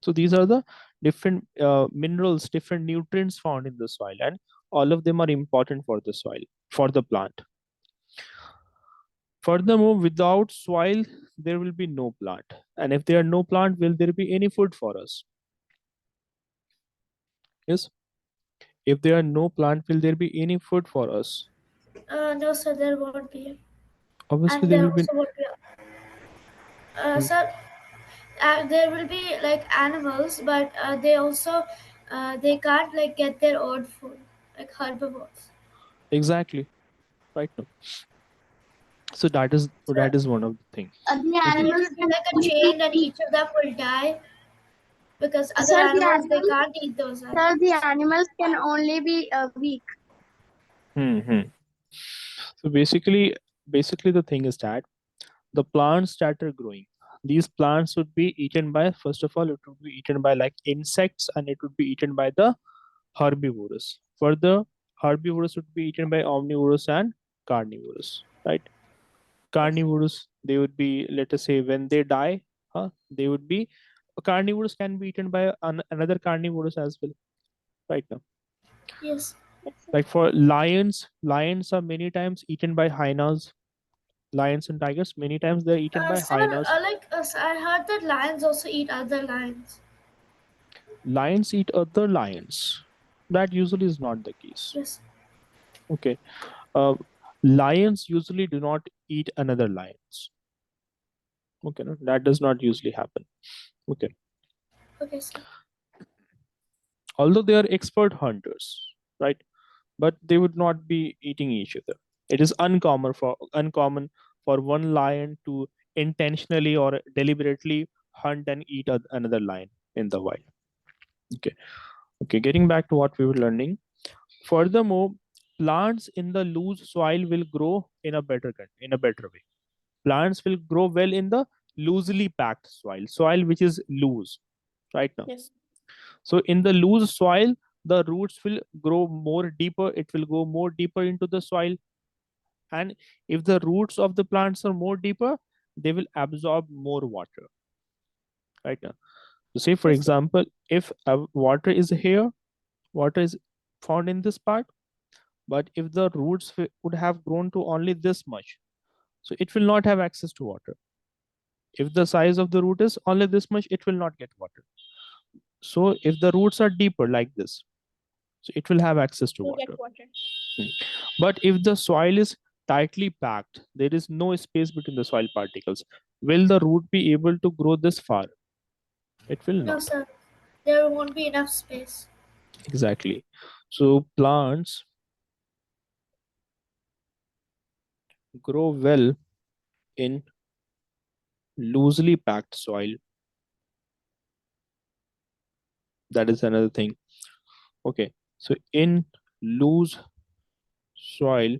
Speaker 1: So these are the different minerals, different nutrients found in the soil, and all of them are important for the soil, for the plant. Furthermore, without soil, there will be no plant. And if there are no plant, will there be any food for us? Yes. If there are no plant, will there be any food for us?
Speaker 4: No, sir, there won't be.
Speaker 1: Obviously,
Speaker 4: And
Speaker 1: there
Speaker 4: there
Speaker 1: will be.
Speaker 4: also won't be.
Speaker 1: Hmm,
Speaker 4: Sir, there will be like animals, but they also they can't like get their own food, like herbivores.
Speaker 1: exactly. Right now. So that is one of the thing.
Speaker 2: The
Speaker 1: Okay.
Speaker 4: So it
Speaker 2: animals
Speaker 4: will be
Speaker 2: can
Speaker 4: like a
Speaker 2: only
Speaker 4: chain, and
Speaker 2: be,
Speaker 4: each of them will die because other
Speaker 2: sir,
Speaker 4: animals they can't eat those
Speaker 2: the
Speaker 4: animals.
Speaker 2: animals can only be weak.
Speaker 1: Hmm. So basically the thing is that the plants that are growing, these plants would be eaten by, first of all, it would be eaten by like insects, and it would be eaten by the herbivores. Further, herbivores would be eaten by omnivores and carnivores, right?
Speaker 4: Yes.
Speaker 1: Carnivores, they would be, let us say, when they die, they would be, carnivores can be eaten by another carnivores as well, right now.
Speaker 4: Yes.
Speaker 2: Yes, sir.
Speaker 1: Like for lions are many times eaten by hyenas. Lions and tigers, many times they're eaten by
Speaker 4: Sir,
Speaker 1: hyenas.
Speaker 4: I heard that lions also eat other lions.
Speaker 1: Lions eat other lions. That usually is not the case.
Speaker 4: Yes.
Speaker 1: Okay. Uh, Lions usually do not eat another lions. Okay, no? That does not usually happen. Okay.
Speaker 4: Okay, sir.
Speaker 1: Although they are expert hunters, right? But they would not be eating each other. It is uncommon for one lion to intentionally or deliberately hunt and eat another lion in the wild. Okay. Okay. Getting back to what we were learning. Furthermore, plants in the loose soil will grow in a better way. Plants will grow well in the loosely packed soil which is loose right now.
Speaker 3: Yes.
Speaker 1: So in the loose soil, the roots will grow more deeper. It will go more deeper into the soil, and if the roots of the plants are more deeper, they will absorb more water. Right now, so say for
Speaker 3: Yes, sir.
Speaker 1: example, if water is found in this part, but if the roots would have grown to only this much, so it will not have access to water. If the size of the root is only this much, it will not get water. So if the roots are deeper like this, so it will have access to
Speaker 3: You'll get
Speaker 1: water.
Speaker 3: water.
Speaker 1: Hmm. But if the soil is tightly packed, there is no space between the soil particles, will the root be able to grow this far? It will
Speaker 4: No,
Speaker 1: not.
Speaker 4: sir. There won't be enough space.
Speaker 1: Exactly. So plants grow well in loosely packed soil. That is another thing. Okay. So in loose soil,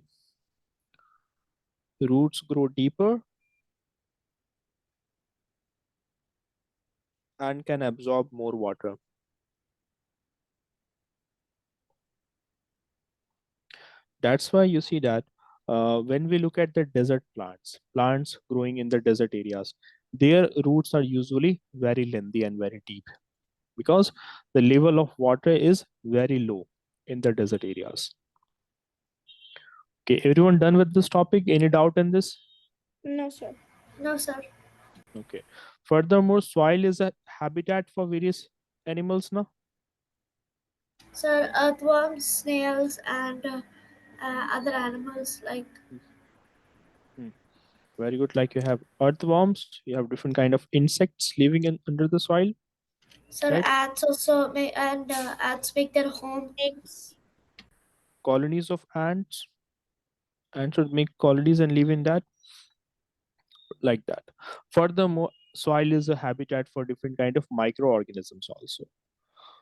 Speaker 1: roots grow deeper and can absorb more water. That's why you see that when we look at the desert plants growing in the desert areas, their roots are usually very lengthy and very deep because the level of water is very low in the desert areas. Okay, everyone done with this topic? Any doubt in this?
Speaker 3: No, sir.
Speaker 4: No, sir.
Speaker 1: Okay. Furthermore, soil is a habitat for various animals now.
Speaker 4: Sir, earthworms, snails, and other animals like
Speaker 1: Hmm. Very good. Like you have earthworms, you have different kind of insects living under the soil,
Speaker 4: sir,
Speaker 1: right?
Speaker 4: ants also may and ants make their home.
Speaker 3: Eggs.
Speaker 1: Colonies of ants. Ants should make colonies and live in that, like that. Furthermore, soil is a habitat for different kind of microorganisms also. So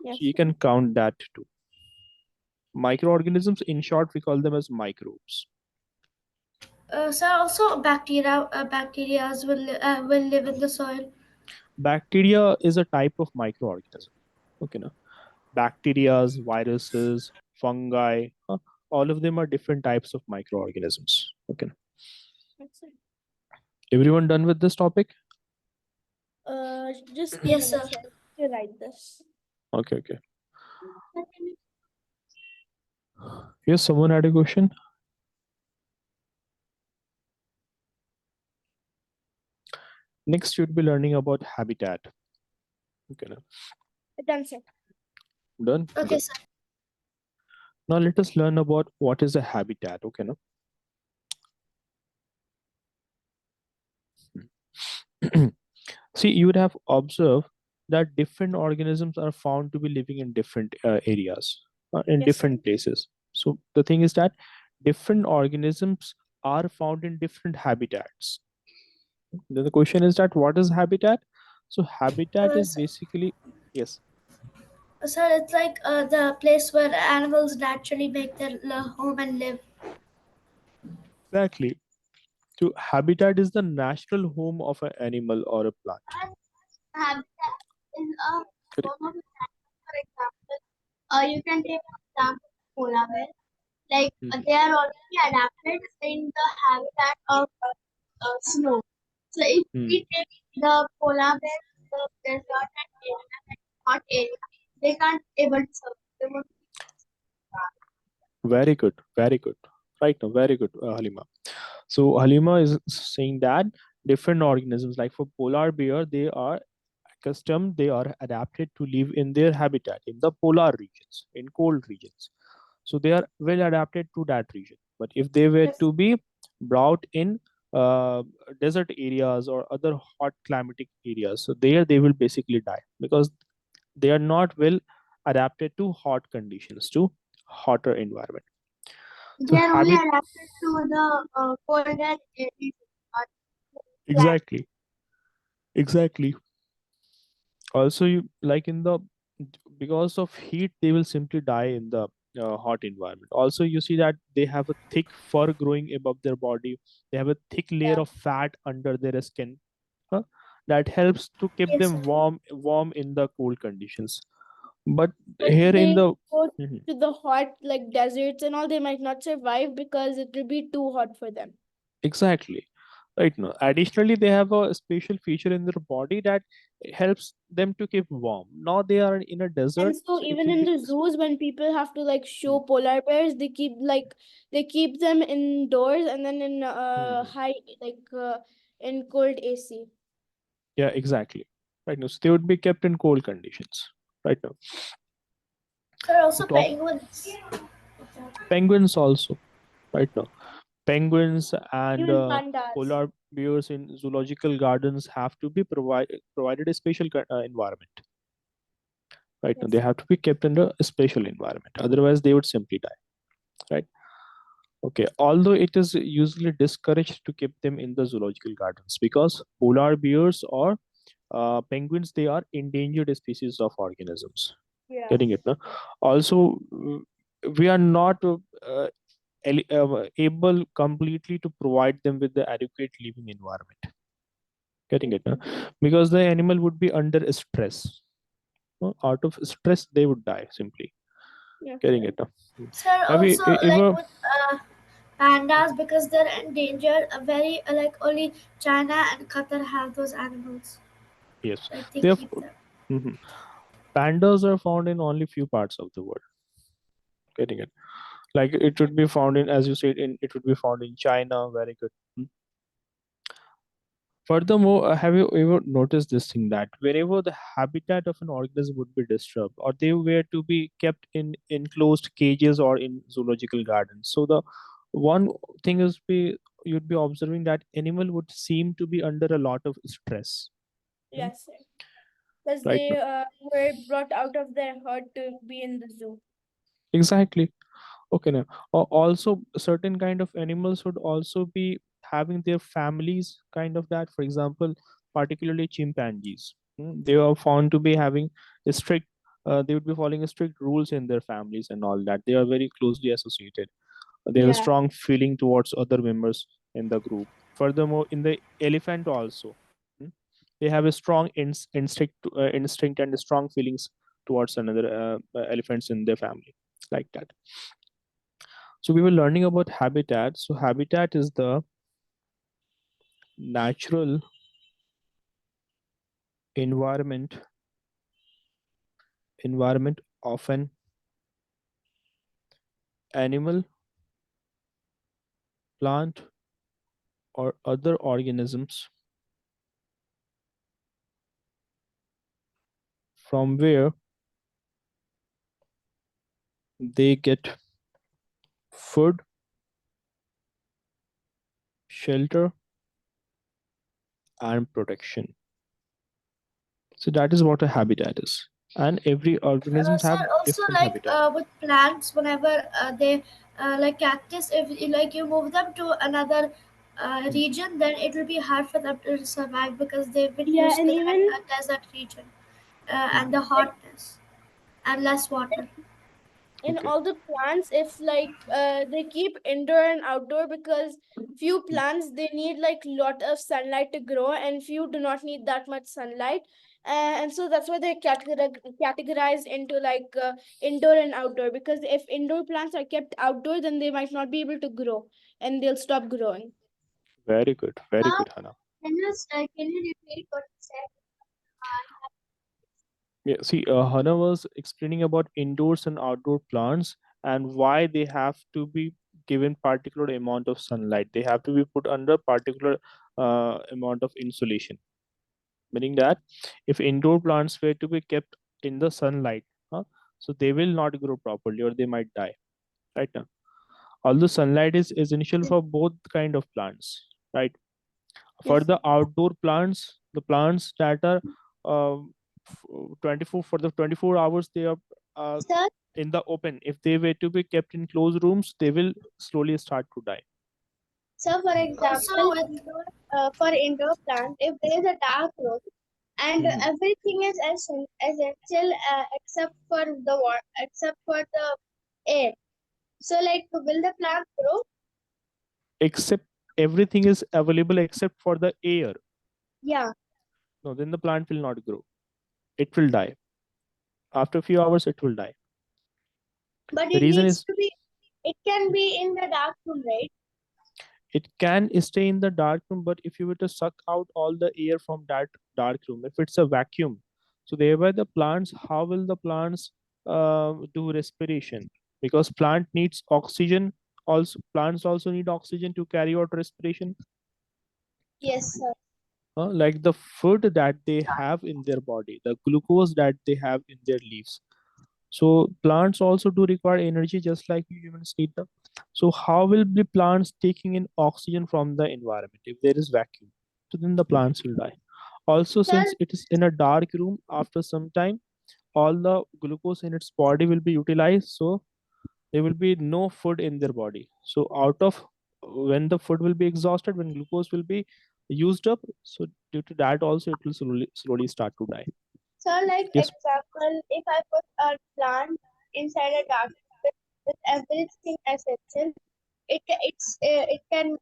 Speaker 3: Yes,
Speaker 1: you
Speaker 3: sir.
Speaker 1: can count that too. Microorganisms, in short, we call them as microbes.
Speaker 4: Sir, also bacteria will live in the soil.
Speaker 1: Bacteria is a type of microorganism. Okay, now bacterias, viruses, fungi, all of them are different types of microorganisms. Okay,
Speaker 3: Yes, sir.
Speaker 1: everyone done with this topic?
Speaker 3: Just a
Speaker 4: Yes,
Speaker 3: minute,
Speaker 4: sir.
Speaker 3: sir. To write this.
Speaker 1: Okay, okay. Yes, someone had a question. Next, you'd be learning about habitat. Okay, now
Speaker 3: Done, sir.
Speaker 1: done.
Speaker 4: Okay,
Speaker 1: Good.
Speaker 4: sir.
Speaker 1: Now let us learn about what is a habitat. Okay, now see, you would have observed that different organisms are found to be living in different areas, in
Speaker 3: Yes, sir.
Speaker 1: different places. So the thing is that different organisms are found in different habitats. Then the question is that what is habitat? So habitat is
Speaker 4: So,
Speaker 1: basically, yes,
Speaker 4: so it's like the place where animals naturally make their home and live.
Speaker 1: exactly. So habitat is the natural home of an animal or a plant.
Speaker 2: And habitat is a
Speaker 1: Correct.
Speaker 2: form of animal. For example, you can take an example of polar bear. Like
Speaker 1: Mhm.
Speaker 2: they are already adapted in the habitat of snow. So if
Speaker 1: Hmm.
Speaker 2: we take the polar bear to the desert and area and hot area, they can't able to survive. They would
Speaker 1: Very good, very good. Right now, very good, Halima. So Halima is saying that different organisms, like for polar bear, they are accustomed, they are adapted to live in their habitat in the polar regions, in cold regions. So they are well adapted to that region. But if they were
Speaker 3: Yes.
Speaker 1: to be brought in uh, desert areas or other hot climatic areas, so there they will basically die because they are not well adapted to hot conditions, to hotter environment. So
Speaker 2: they are only
Speaker 1: habit
Speaker 2: adapted to the colder region, not flat.
Speaker 1: exactly, exactly. Also, you like in the because of heat, they will simply die in the hot environment. Also, you see that they have a thick fur growing above their body. They have a thick layer
Speaker 3: Yeah.
Speaker 1: of fat under their skin, huh, that helps to keep
Speaker 4: Yes, sir.
Speaker 1: them warm in the cold conditions. But
Speaker 3: If
Speaker 1: here in
Speaker 3: they
Speaker 1: the
Speaker 3: go
Speaker 1: Mhm.
Speaker 3: to the hot like deserts and all, they might not survive because it will be too hot for them.
Speaker 1: Exactly. Right now. Additionally, they have a special feature in their body that helps them to keep warm. Now they are in a
Speaker 3: And
Speaker 1: desert,
Speaker 3: so
Speaker 1: so it
Speaker 3: even
Speaker 1: will
Speaker 3: in
Speaker 1: be.
Speaker 3: the zoos, when people have to like show
Speaker 1: Hmm.
Speaker 3: polar bears, they keep them indoors and then in
Speaker 1: Hmm.
Speaker 3: high in cold AC.
Speaker 1: Yeah, exactly. Right now, so they would be kept in cold conditions. Right now,
Speaker 4: Sir,
Speaker 1: to
Speaker 4: also
Speaker 1: talk
Speaker 4: penguins.
Speaker 1: penguins also. Right now, penguins and
Speaker 3: Even pandas.
Speaker 1: polar bears in zoological gardens have to be provided a special environment. Right now, they
Speaker 3: Yes.
Speaker 1: have to be kept in a special environment. Otherwise, they would simply die. Right. Okay, although it is usually discouraged to keep them in the zoological gardens because polar bears or penguins, they are endangered species of organisms.
Speaker 3: Yeah.
Speaker 1: Getting it? No? Also, we are not able completely to provide them with the adequate living environment. Getting it? No?
Speaker 3: Mhm.
Speaker 1: Because the animal would be under stress. No? Out of stress, they would die simply.
Speaker 3: Yes,
Speaker 1: Getting
Speaker 3: sir.
Speaker 1: it? No?
Speaker 4: Sir,
Speaker 1: Have you
Speaker 4: also like
Speaker 1: ever?
Speaker 4: with pandas because they're endangered. Very like only China and Qatar have those animals.
Speaker 1: Yes,
Speaker 4: Like they
Speaker 1: they have.
Speaker 4: keep them.
Speaker 1: Mhm. Pandas are found in only few parts of the world. Getting it? Like it would be found in, as you said, in it would be found in China. Very good. Furthermore, have you ever noticed this thing that whenever the habitat of an organism would be disturbed, or they were to be kept in enclosed cages or in zoological gardens, so the one thing is be you'd be observing that animal would seem to be under a lot of stress. Hmm,
Speaker 3: Yes, sir. Because
Speaker 1: right
Speaker 3: they
Speaker 1: now,
Speaker 3: were brought out of their herd to be in the zoo.
Speaker 1: exactly. Okay, now also certain kind of animals would also be having their families kind of that. For example, particularly chimpanzees, they are found to be having a strict. They would be following strict rules in their families and all that. They are very closely associated. They have a
Speaker 3: Yeah.
Speaker 1: strong feeling towards other members in the group. Furthermore, in the elephant also, hmm, they have a strong instinct and strong feelings towards another elephants in their family, like that. So we were learning about habitat. So habitat is the natural environment environment of an animal, plant, or other organisms from where they get food, shelter, and protection. So that is what a habitat is. and every organisms
Speaker 4: Sir,
Speaker 1: have
Speaker 4: also
Speaker 1: different
Speaker 4: like
Speaker 1: habitat.
Speaker 4: with plants, whenever they like cactus, if like you move them to another
Speaker 1: Hmm.
Speaker 4: region, then it will be hard for them to survive because they've been
Speaker 3: Yeah,
Speaker 4: used
Speaker 3: and
Speaker 4: to that
Speaker 3: even
Speaker 4: desert region and
Speaker 1: Hmm.
Speaker 4: the hotness and less water.
Speaker 3: in
Speaker 1: Okay,
Speaker 3: all the plants, if like they keep indoor and outdoor, because few
Speaker 1: hmm,
Speaker 3: plants they need like lot of sunlight to grow and few do not need that much sunlight, and so that's why they're categorized into like indoor and outdoor, because if indoor plants are kept outdoor then they might not be able to grow and they'll stop growing.
Speaker 1: very
Speaker 2: Now,
Speaker 1: good, Hannah.
Speaker 2: can you repeat what you said?
Speaker 1: Yeah, see, Hannah was explaining about indoors and outdoor plants and why they have to be given particular amount of sunlight. They have to be put under particular amount of insulation. Meaning that if indoor plants were to be kept in the sunlight, huh, so they will not grow properly or they might die. Right now, although sunlight is essential for both kind of plants, right? For
Speaker 3: Yes.
Speaker 1: the outdoor plants, the plants that are um, 24 for the 24 hours they are uh,
Speaker 2: Sir,
Speaker 1: in the open. If they were to be kept in closed rooms, they will slowly start to die.
Speaker 2: so for
Speaker 4: Also
Speaker 2: example,
Speaker 4: with
Speaker 2: for indoor plant, if there is a dark room and
Speaker 1: Mhm.
Speaker 2: everything is essential except for the water, except for the air. So, like, will the plant grow?
Speaker 1: Except everything is available except for the air.
Speaker 2: Yeah,
Speaker 1: No, then the plant will not grow. It will die. After a few hours, it will die.
Speaker 2: but
Speaker 1: The
Speaker 2: it
Speaker 1: reason
Speaker 2: needs
Speaker 1: is
Speaker 2: to be. It can be in the dark room, right?
Speaker 1: it can stay in the dark room, but if you were to suck out all the air from that dark room, if it's a vacuum, so thereby the plants, how will the plants do respiration? Because plant needs oxygen. Also, plants also need oxygen to carry out respiration.
Speaker 2: Yes, sir.
Speaker 1: Like the food that they have in their body, the glucose that they have in their leaves. So plants also do require energy just like we humans need them. So how will the plants taking in oxygen from the environment if there is vacuum? So then the plants will die. Also,
Speaker 2: Sir,
Speaker 1: since it is in a dark room, after some time, all the glucose in its body will be utilized. So there will be no food in their body. So out of when the food will be exhausted, when glucose will be used up, so due to that also it will slowly start to die.
Speaker 2: like
Speaker 1: Yes.
Speaker 2: example, if I put a plant inside a dark room with everything essential, it can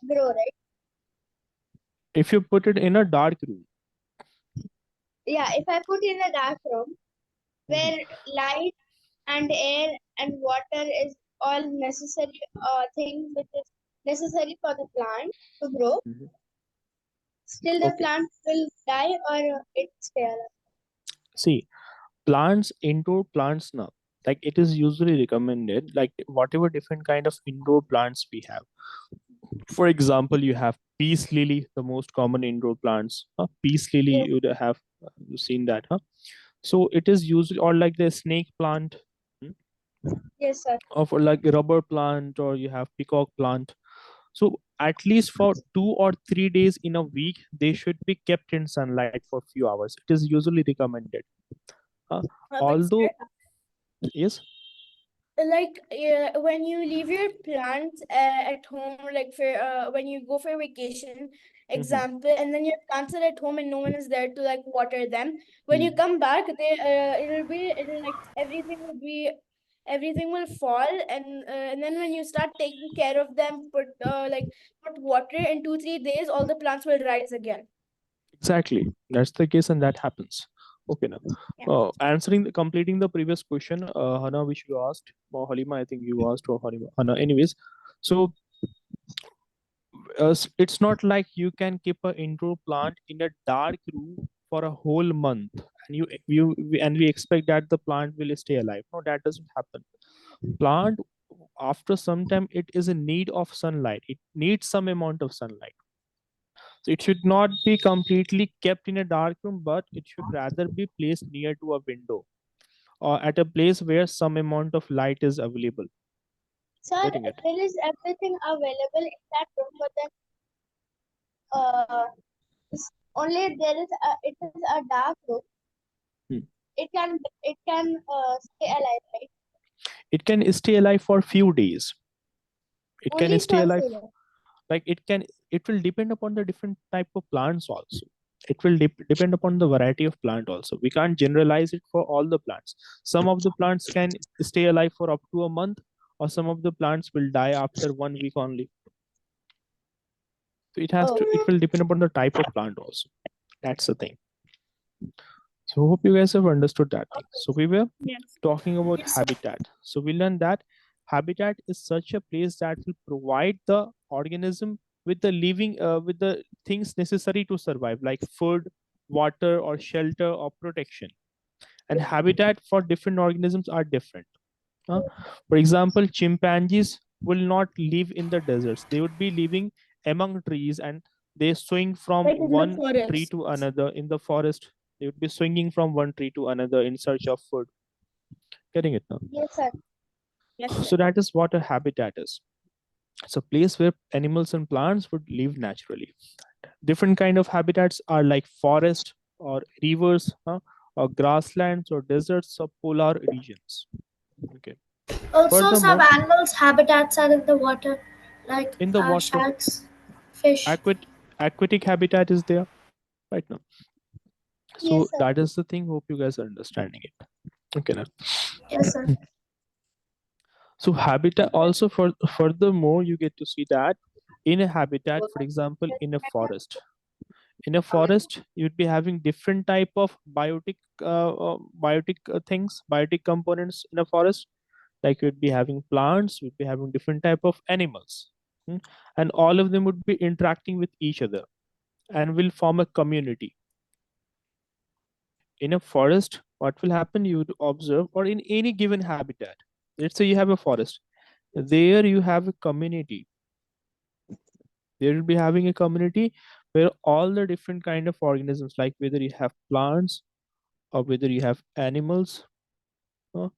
Speaker 2: grow, right?
Speaker 1: If you put it in a dark room.
Speaker 2: Yeah, if I put in a dark room
Speaker 1: Mhm.
Speaker 2: where light and air and water is all necessary things which is necessary for the plant to grow,
Speaker 1: Mhm.
Speaker 2: still the
Speaker 1: Okay.
Speaker 2: plant will die or it stay alive.
Speaker 1: See, plants, indoor plants now, like it is usually recommended, like whatever different kind of indoor plants we have. For example, you have peace lily, the most common indoor plants. Peace lily,
Speaker 2: Yes,
Speaker 1: you would have seen that, huh? So it is usually, or like the snake plant, hmm,
Speaker 2: yes, sir.
Speaker 1: or for like a rubber plant, or you have peacock plant. So at least for 2 or 3 days in a week, they should be kept in sunlight for few hours. It is usually recommended. Uh,
Speaker 3: But
Speaker 1: Although, yes.
Speaker 3: like when you leave your plants at home, like for when you go for vacation
Speaker 1: Mhm.
Speaker 3: example, and then your plants are at home and no one is there to like water them, when you
Speaker 1: Mhm.
Speaker 3: come back they it'll like everything will fall, and then when you start taking care of them, put water, in 2 3 days all the plants will rise again.
Speaker 1: Exactly, that's the case, and that happens. Okay, now,
Speaker 3: Yeah.
Speaker 1: completing the previous question, Hana, which you asked, or Halima, I think you asked, or Halima, Hana. Anyways, so it's not like you can keep an indoor plant in a dark room for a whole month, and and we expect that the plant will stay alive. No, that doesn't happen. Plant, after some time, it is in need of sunlight. It needs some amount of sunlight. So it should not be completely kept in a dark room, but it should rather be placed near to a window or at a place where some amount of light is available.
Speaker 2: Sir,
Speaker 1: Getting it?
Speaker 2: there is everything available in that room, but then uh, only there is it is a dark room.
Speaker 1: Hmm.
Speaker 2: it can stay alive, right?
Speaker 1: It can stay alive for few days. It can
Speaker 2: Only
Speaker 1: stay
Speaker 2: for
Speaker 1: alive,
Speaker 2: solar.
Speaker 1: like it will depend upon the different type of plants also. It will depend upon the variety of plant also. We can't generalize it for all the plants. Some of the plants can stay alive for up to a month, or some of the plants will die after 1 week only. So it will depend upon the type of plant also. That's the thing. So hope you guys have understood that thing. So we were
Speaker 3: Yes.
Speaker 1: talking about
Speaker 4: Yes, sir.
Speaker 1: habitat. So we learned that habitat is such a place that will provide the organism with the living with the things necessary to survive, like food, water, or shelter, or protection. And habitat for different organisms are different. huh? For example, chimpanzees will not live in the deserts. They would be living among trees, and they swing from
Speaker 3: Like in the
Speaker 1: one tree
Speaker 3: forest.
Speaker 1: to another in the forest. They would be swinging from one tree to another in search of food. Getting it now?
Speaker 2: Yes, sir.
Speaker 3: Yes, sir.
Speaker 1: So that is what a habitat is. It's a place where animals and plants would live naturally. Different kind of habitats are like forest or rivers, or grasslands or deserts or polar regions. Okay.
Speaker 4: Also, some
Speaker 1: Furthermore,
Speaker 4: animals' habitats are in the water, like
Speaker 1: in the water,
Speaker 4: sharks, fish.
Speaker 1: aquatic habitat is there right now.
Speaker 2: Yes,
Speaker 1: So
Speaker 2: sir.
Speaker 1: that is the thing. Hope you guys are understanding it. Okay. Now.
Speaker 4: Yes, sir.
Speaker 1: So habitat also, furthermore, you get to see that in a habitat, for example, in a forest you'd be having different type of biotic things, biotic components in a forest. Like you'd be having plants, you'd be having different type of animals. Hmm? And all of them would be interacting with each other and will form a community. In a forest, what will happen, you would observe, or in any given habitat, let's say you have a forest, there you have a community. There will be having a community where all the different kind of organisms, like whether you have plants or whether you have animals, uh,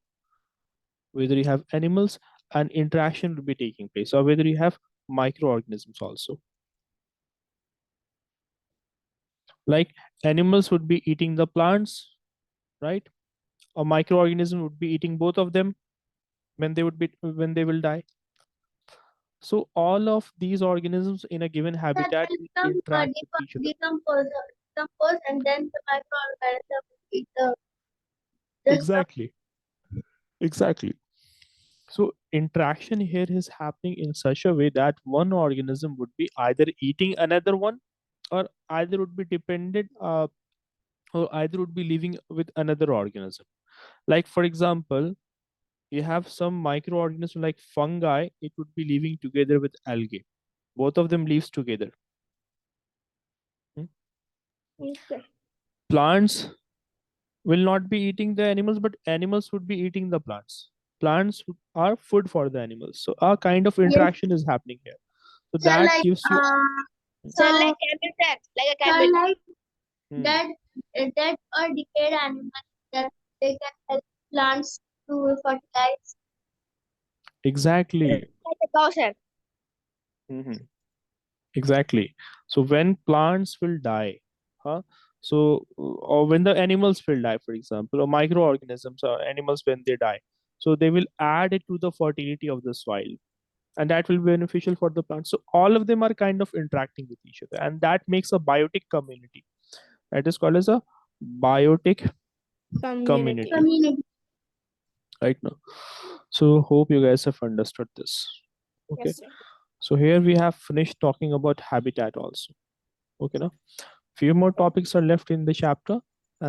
Speaker 1: whether you have animals, and interaction will be taking place, or whether you have microorganisms also. Like animals would be eating the plants, right? A microorganism would be eating both of them when they will die. So all of these organisms in a given
Speaker 2: That
Speaker 1: habitat
Speaker 2: will
Speaker 1: will
Speaker 2: become
Speaker 1: interact with each other.
Speaker 2: decompose, and then the microorganism will eat the stuff.
Speaker 1: Exactly. Exactly. So interaction here is happening in such a way that one organism would be either eating another one, or either would be dependent, or either would be living with another organism. Like for example, you have some microorganism like fungi, it would be living together with algae. Both of them lives together. Hmm?
Speaker 3: Yes, sir.
Speaker 1: Plants will not be eating the animals, but animals would be eating the plants. Are food for the animals. So a kind of
Speaker 2: Yes,
Speaker 1: interaction is happening here. So
Speaker 2: sir.
Speaker 1: that gives you.
Speaker 2: So habitat, like a habitat. Like
Speaker 1: Hmm.
Speaker 2: that, that or decayed animals that they can help plants to fertilize.
Speaker 1: Exactly.
Speaker 2: Like a cow shed.
Speaker 1: Mhm. Exactly. So when plants will die, huh? So or when the animals will die, for example, or microorganisms or animals when they die, so they will add it to the fertility of the soil, and that will be beneficial for the plants. So all of them are kind of interacting with each other, and that makes a biotic community. That is called as a biotic
Speaker 3: Community.
Speaker 1: community,
Speaker 2: Community.
Speaker 1: right now. So hope you guys have understood this. Okay.
Speaker 3: Yes, sir.
Speaker 1: So here we have finished talking about habitat also. Okay, now few more topics are left in the chapter.